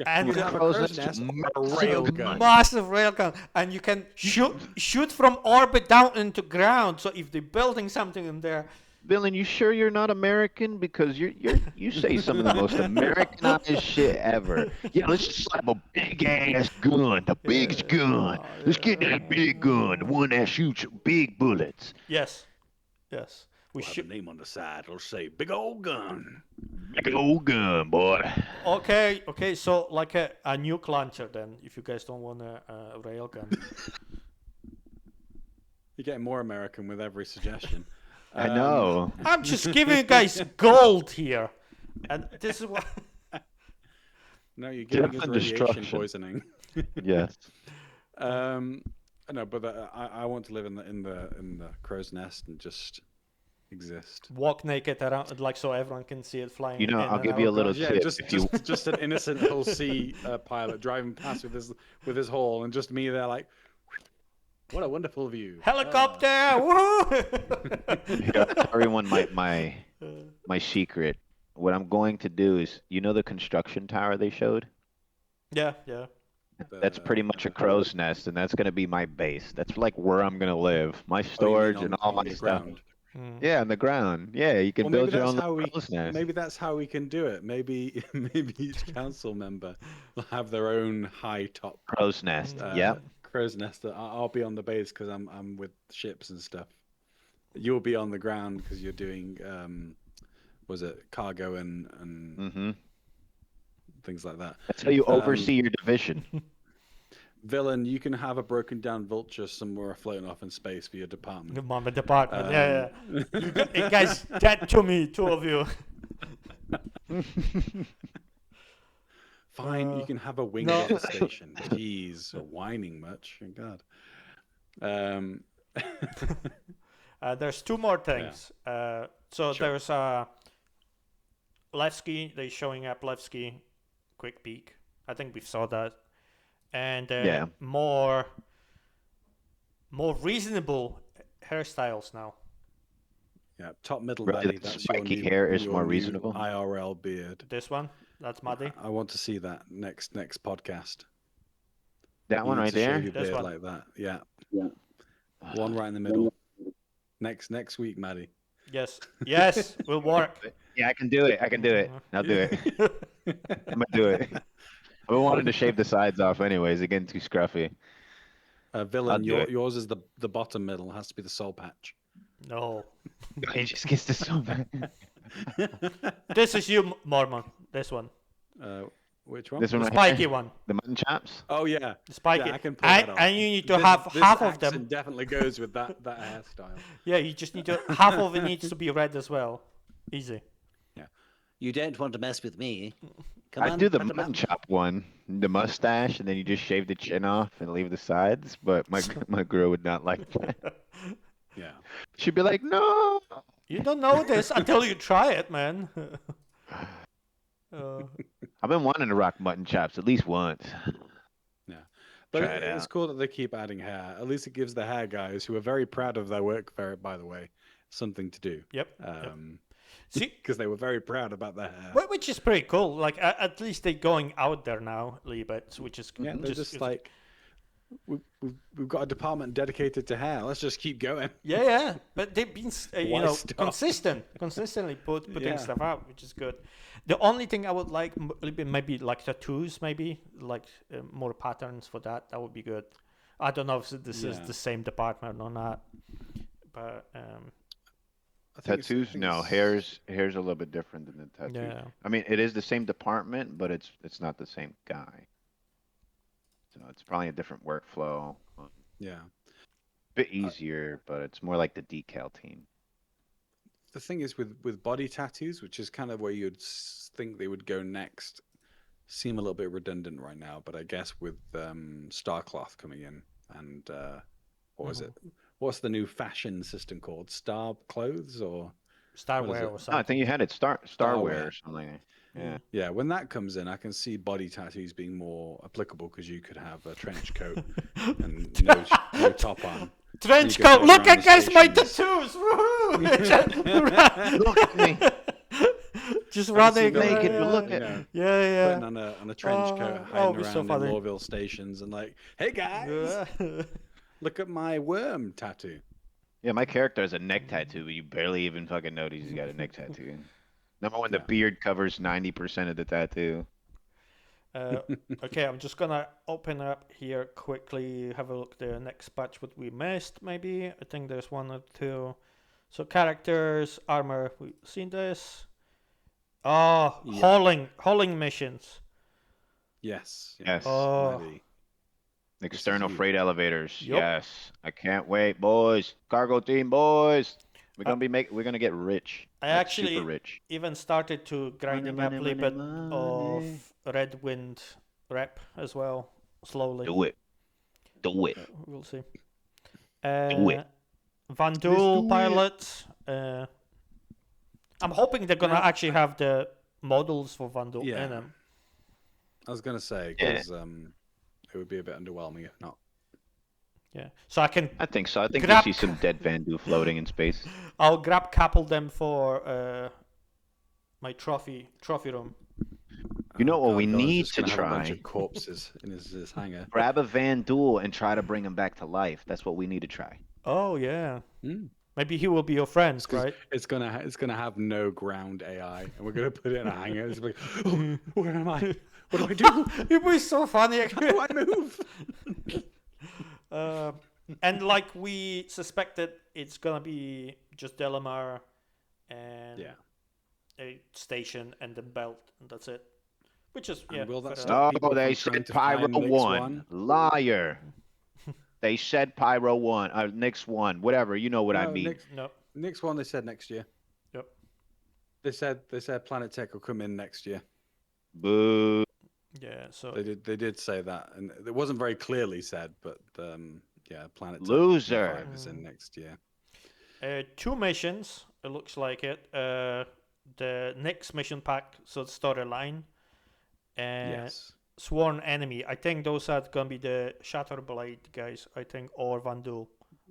and You have a crow's crow's nest nest is or a massive. railgun. massive railgun, and you can shoot from orbit down into ground. So if they're building something in there, Villain, you sure you're not American? Because you say some of the most Americanized shit ever. Yeah, let's just slap a big ass gun, the biggest gun. Let's get that big gun, the one that shoots big bullets. yes, we We'll have should. a name on the side. It'll say "Big Old Gun." Big old gun, boy. Okay. So like a nuke launcher then, if you guys don't want a railgun. You're getting more American with every suggestion. I know. I'm just giving you guys gold here, and this is what. No, you're giving Death us and radiation destruction. poisoning. Yes. No, but I want to live in the crow's nest and just exist. Walk naked around, like so everyone can see it flying. You know, in I'll and give out you a of little ground. Yeah, tip. just an innocent Hull C pilot driving past with his haul, and just me there like, what a wonderful view. Helicopter! Woohoo! Here, I'll tell everyone my secret. What I'm going to do is, the construction tower they showed? Yeah. That's pretty much a crow's nest, and that's going to be my base. That's like where I'm going to live. My Oh, you mean storage on- and all on my the stuff. ground. Yeah, on the ground. Yeah, you can Well, build maybe your that's own how little crow's nest. maybe that's how we can do it. Maybe each council member will have their own high top Crow's nest. Yep. crow's nest. I'll be on the base because I'm with ships and stuff. You'll be on the ground because you're doing was it cargo and Mm-hmm. things like that. That's how you oversee your division. Villain, you can have a broken down vulture somewhere floating off in space for your department. The mama department. Yeah. You guys, get to me, two of you. Fine, you can have a wing no. at the station. Jeez, whining much. Oh, God. There's two more things. So Sure. there's Levski. They're showing up Levski. Quick peek. I think we saw that. And Yeah. more reasonable hairstyles now. Yeah, top middle Really, belly. the That's spiky your new, hair is your more new reasonable? IRL beard. This one, that's Muddy. I want to see that next podcast. That You one need right to shave there? your This beard one. like that. Yeah. One right in the middle. Next week, Maddie. Yes. Yes, will work. Yeah, I can do it. I can do it. I'll do it. I'm gonna do it. I've been wanting to shave the sides off anyways. They're getting too scruffy. I'll Villain, do it. yours is the bottom middle. It has to be the soul patch. No. He just gets this so bad. This is you, Mormon. This one. Which one? This one The right spiky here? one. The mutton chops? Oh yeah, The spiky. yeah, I can pull that and, off. and you need to This- have this half of them. accent definitely goes with that hairstyle. Yeah, you just need to. Half of it needs to be red as well. Easy. You don't want to mess with me. Come I on, do the put 'em mutton up. chop one, the mustache, and then you just shave the chin off and leave the sides. But my girl would not like that. Yeah. She'd be like, "No." You don't know this until you try it, man. I've been wanting to rock mutton chops at least once. But Try it it's out. cool that they keep adding hair. At least it gives the hair guys, who are very proud of their work, by the way, something to do. Yep. See, Because they were very proud about their hair. which is pretty cool. Like at least they're going out there now a little bit, which is Yeah, they're just it's- like, we've got a department dedicated to hair. Let's just keep going. yeah. But they've been Why stop? consistently putting Yeah. stuff out, which is good. The only thing I would like a little bit maybe like tattoos, maybe like more patterns for that. That would be good. I don't know if this is Yeah. the same department or not, but I think Tattoos? No, hair's a little bit different than the tattoo. yeah. I mean, it is the same department, but it's not the same guy. So it's probably a different workflow. Yeah. Bit easier, but it's more like the decal team. The thing is with body tattoos, which is kind of where you'd think they would go next, seem a little bit redundant right now. But I guess with Starcloth coming in and what was it? What's the new fashion system called? Star Clothes or Starwear it? or No, I something. think you had it Starwear Starwear. or something. Yeah. yeah? When that comes in, I can see body tattoos being more applicable because you could have a trench coat and no top on. Trench You can coat. walk Look around at the guys, my stations. tattoos. Woohoo! Look at me. Just I running can see naked, around. but look You at know, Yeah, putting on a trench coat, that hiding would be so around in funny. Lorville stations, and like, hey guys, yeah. look at my worm tattoo. Yeah, my character has a neck tattoo, but you barely even fucking notice he's got a neck tattoo. Number one, the Yeah. beard covers 90% of the tattoo. Okay, I'm just gonna open up here quickly. Have a look at the next patch. What we missed, maybe. I think there's one or two. So characters, armor. We've seen this. Oh, Yeah. hauling missions. Yes. Yes. Oh. Ready. External you. freight elevators. Yup. Yes. I can't wait, boys. Cargo team, boys. We're gonna get rich. I Like, actually super rich. even started to grinding up a Money, little bit money, of money. Red Wind rep as well, slowly. Do it. Do it. We'll see. Do it. Van do Duel it. pilots. I'm hoping they're gonna Now- actually have the models for Van Duel Yeah. in them. I was gonna say Yeah. because it would be a bit underwhelming if not. Yeah, so I can I think so. I think Grab- we see some dead Van Du floating in space. I'll grab couple them for my trophy room. You know what we God, Don's need just to gonna have a bunch try? of corpses in his hangar. Grab a Van Duel and try to bring him back to life. That's what we need to try. Oh yeah, Mm. maybe he will be your friend, 'Cause right? It's gonna have no ground AI, and we're gonna put it in a hangar. It's like, oh, where am I? What do I do? It was so funny. How do I move? And like we suspected, it's gonna be just Delamar and Yeah. a station and the belt, and that's it. Which is And yeah. will that fair stop enough. No, people they from trying said to Pyro find Nick's 1. one? Liar. They said Pyro 1. Nick's 1. Whatever. You know what I No, mean. No. Nick's one. They said next year. Yep. They said Planet Tech will come in next year. Boo. Yeah. So They did say that, and it wasn't very clearly said, but yeah, Planet Tech Loser. 5 is in next year. 2 missions. It looks like it. The next mission pack, so storyline, and Yes. Sworn Enemy. I think those are gonna be the Shatterblade guys. I think, or Van Duel,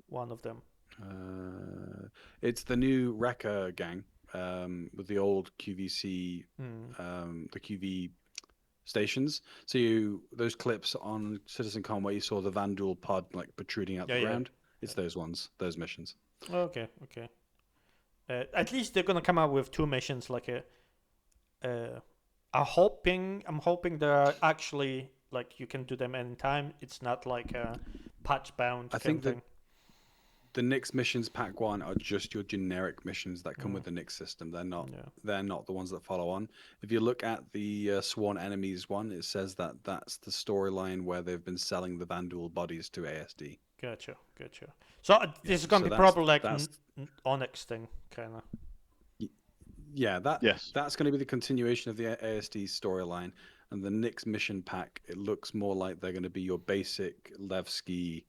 one of them. It's the new Wrecker gang with the old QVC, the QV stations. So those clips on Citizen Con where you saw the Van Duel pod like protruding out the Yeah, yeah. ground. It's those ones, those missions. Okay. At least they're gonna come out with 2 missions, like I'm hoping they're actually like you can do them anytime. It's not like a patch bound I kind think of thing. the Nyx missions pack 1 are just your generic missions that come with the Nyx system. They're not. Yeah. They're not the ones that follow on. If you look at the Sworn Enemies one, it says that that's the storyline where they've been selling the Vanduul bodies to ASD. Gotcha. So this is gonna so be probably like that's Onyx thing, kind of. yeah. Yes. That's going to be the continuation of the ASD storyline. And the Nyx mission pack, it looks more like they're going to be your basic Levski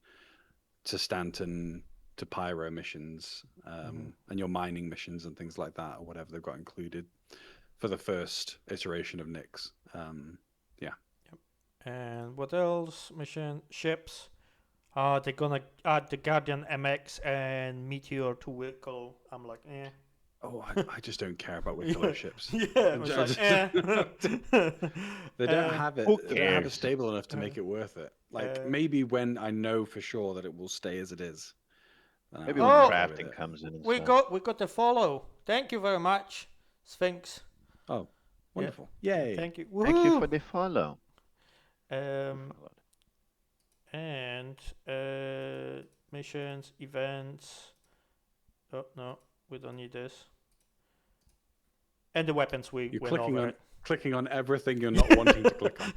to Stanton to Pyro missions, and your mining missions and things like that, or whatever they've got included for the first iteration of Nyx. And what else? Mission ships. They're gonna add the Guardian MX and Meteor to vehicle. I'm like, eh. Oh, I just don't care about Wicklow ships. Yeah, it's like, eh. They don't have it. Who They don't have it cares? stable enough to make it worth it. Like maybe when I know for sure that it will stay as it is. then Maybe I'll when go with crafting it. comes in and we stuff. got the follow. Thank you very much, Sphinx. Oh, wonderful! Yay! Thank you. Thank you Woohoo! for the follow. And missions, events. Oh no, we don't need this. And the weapons we You're went over. clicking on everything you're not wanting to click on.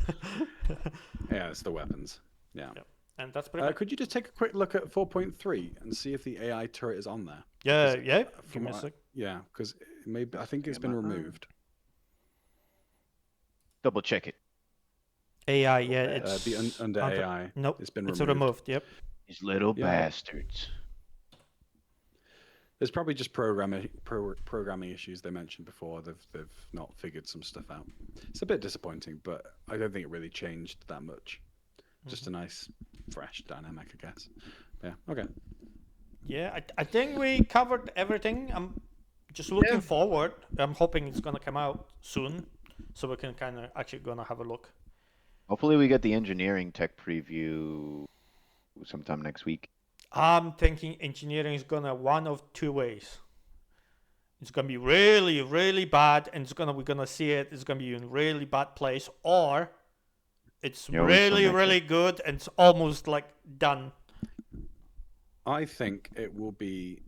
Yeah, it's the weapons. Yeah. Yep. And that's pretty much. Could you just take a quick look at 4.3 and see if the AI turret is on there? Yeah. Give From me a what sec. yeah, because maybe I think it's been removed. Double check it. AI, yeah, it's Under AI. Nope, It's been it's removed. removed. Yep. These little Yeah. bastards. There's probably just programming issues they mentioned before. They've not figured some stuff out. It's a bit disappointing, but I don't think it really changed that much. Just a nice, fresh dynamic, I guess. Yeah. Okay. Yeah, I think we covered everything. I'm just looking forward. I'm hoping it's gonna come out soon, so we can kind of actually gonna have a look. Hopefully we get the engineering tech preview sometime next week. I'm thinking engineering is gonna one of 2 ways. It's gonna be really, really bad, and we're gonna see it. It's gonna be in a really bad place, or it's You always really, select really good, and it's almost like done. I think it will be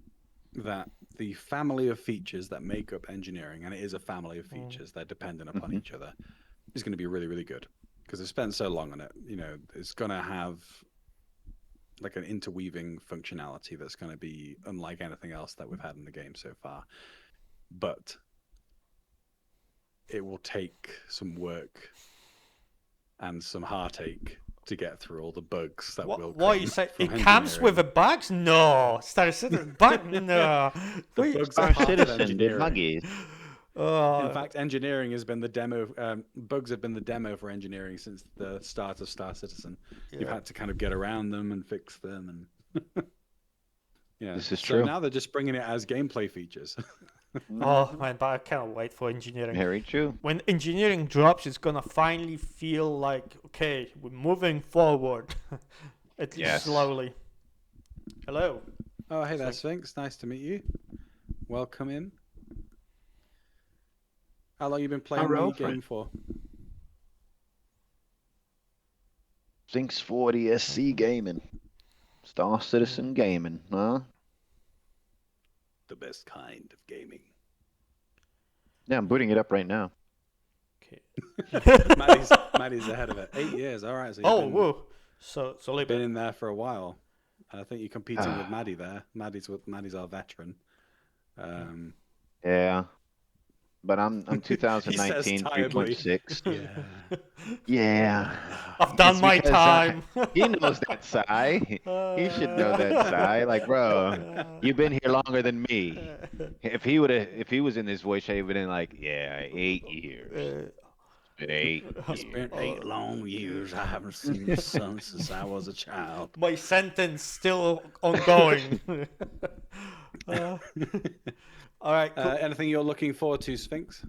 that the family of features that make up engineering, and it is a family of features, they're dependent upon each other, is going to be really, really good because they've spent so long on it. You know, it's going to have like an interweaving functionality that's going to be unlike anything else that we've had in the game so far. But it will take some work and some heartache to get through all the bugs that will What come you say? from It comes with engineering. a bugs? No, Star Citizen bug? No. The Wait, bugs Our are part of citizen did engineering. buggies. In fact, engineering has been the demo. Bugs have been the demo for engineering since the start of Star Citizen. You've had to kind of get around them and fix them, and yeah. This is so true. now they're just bringing it as gameplay features. oh man, but I cannot wait for engineering. Very true. When engineering drops, it's gonna finally feel like okay, we're moving forward, at least Yes. slowly. Hello. Oh, hey there, Sphinx. Nice to meet you. Welcome in. How long you been playing Hello, the game friend. for? Zinx 40 SC Gaming. Star Citizen Gaming, huh? The best kind of gaming. Yeah, I'm booting it up right now. Okay. Maddie's ahead of it. 8 years. All right. So Oh, you've whoa. So leave been it. in there for a while. And I think you're competing with Maddie there. Maddie's our veteran. Yeah. But I'm 2019 tiredly. 3.6. Yeah. Yeah. I've done It's my because, time. He knows that, Sai. He should know that, Sai. Like, bro, you've been here longer than me. If he was in this voice, he would have been like, yeah, 8 years. It's been 8 It's been years. 8 long years. I haven't seen the sun since I was a child. My sentence still ongoing. All right. Cool. Anything you're looking forward to, Sphinx?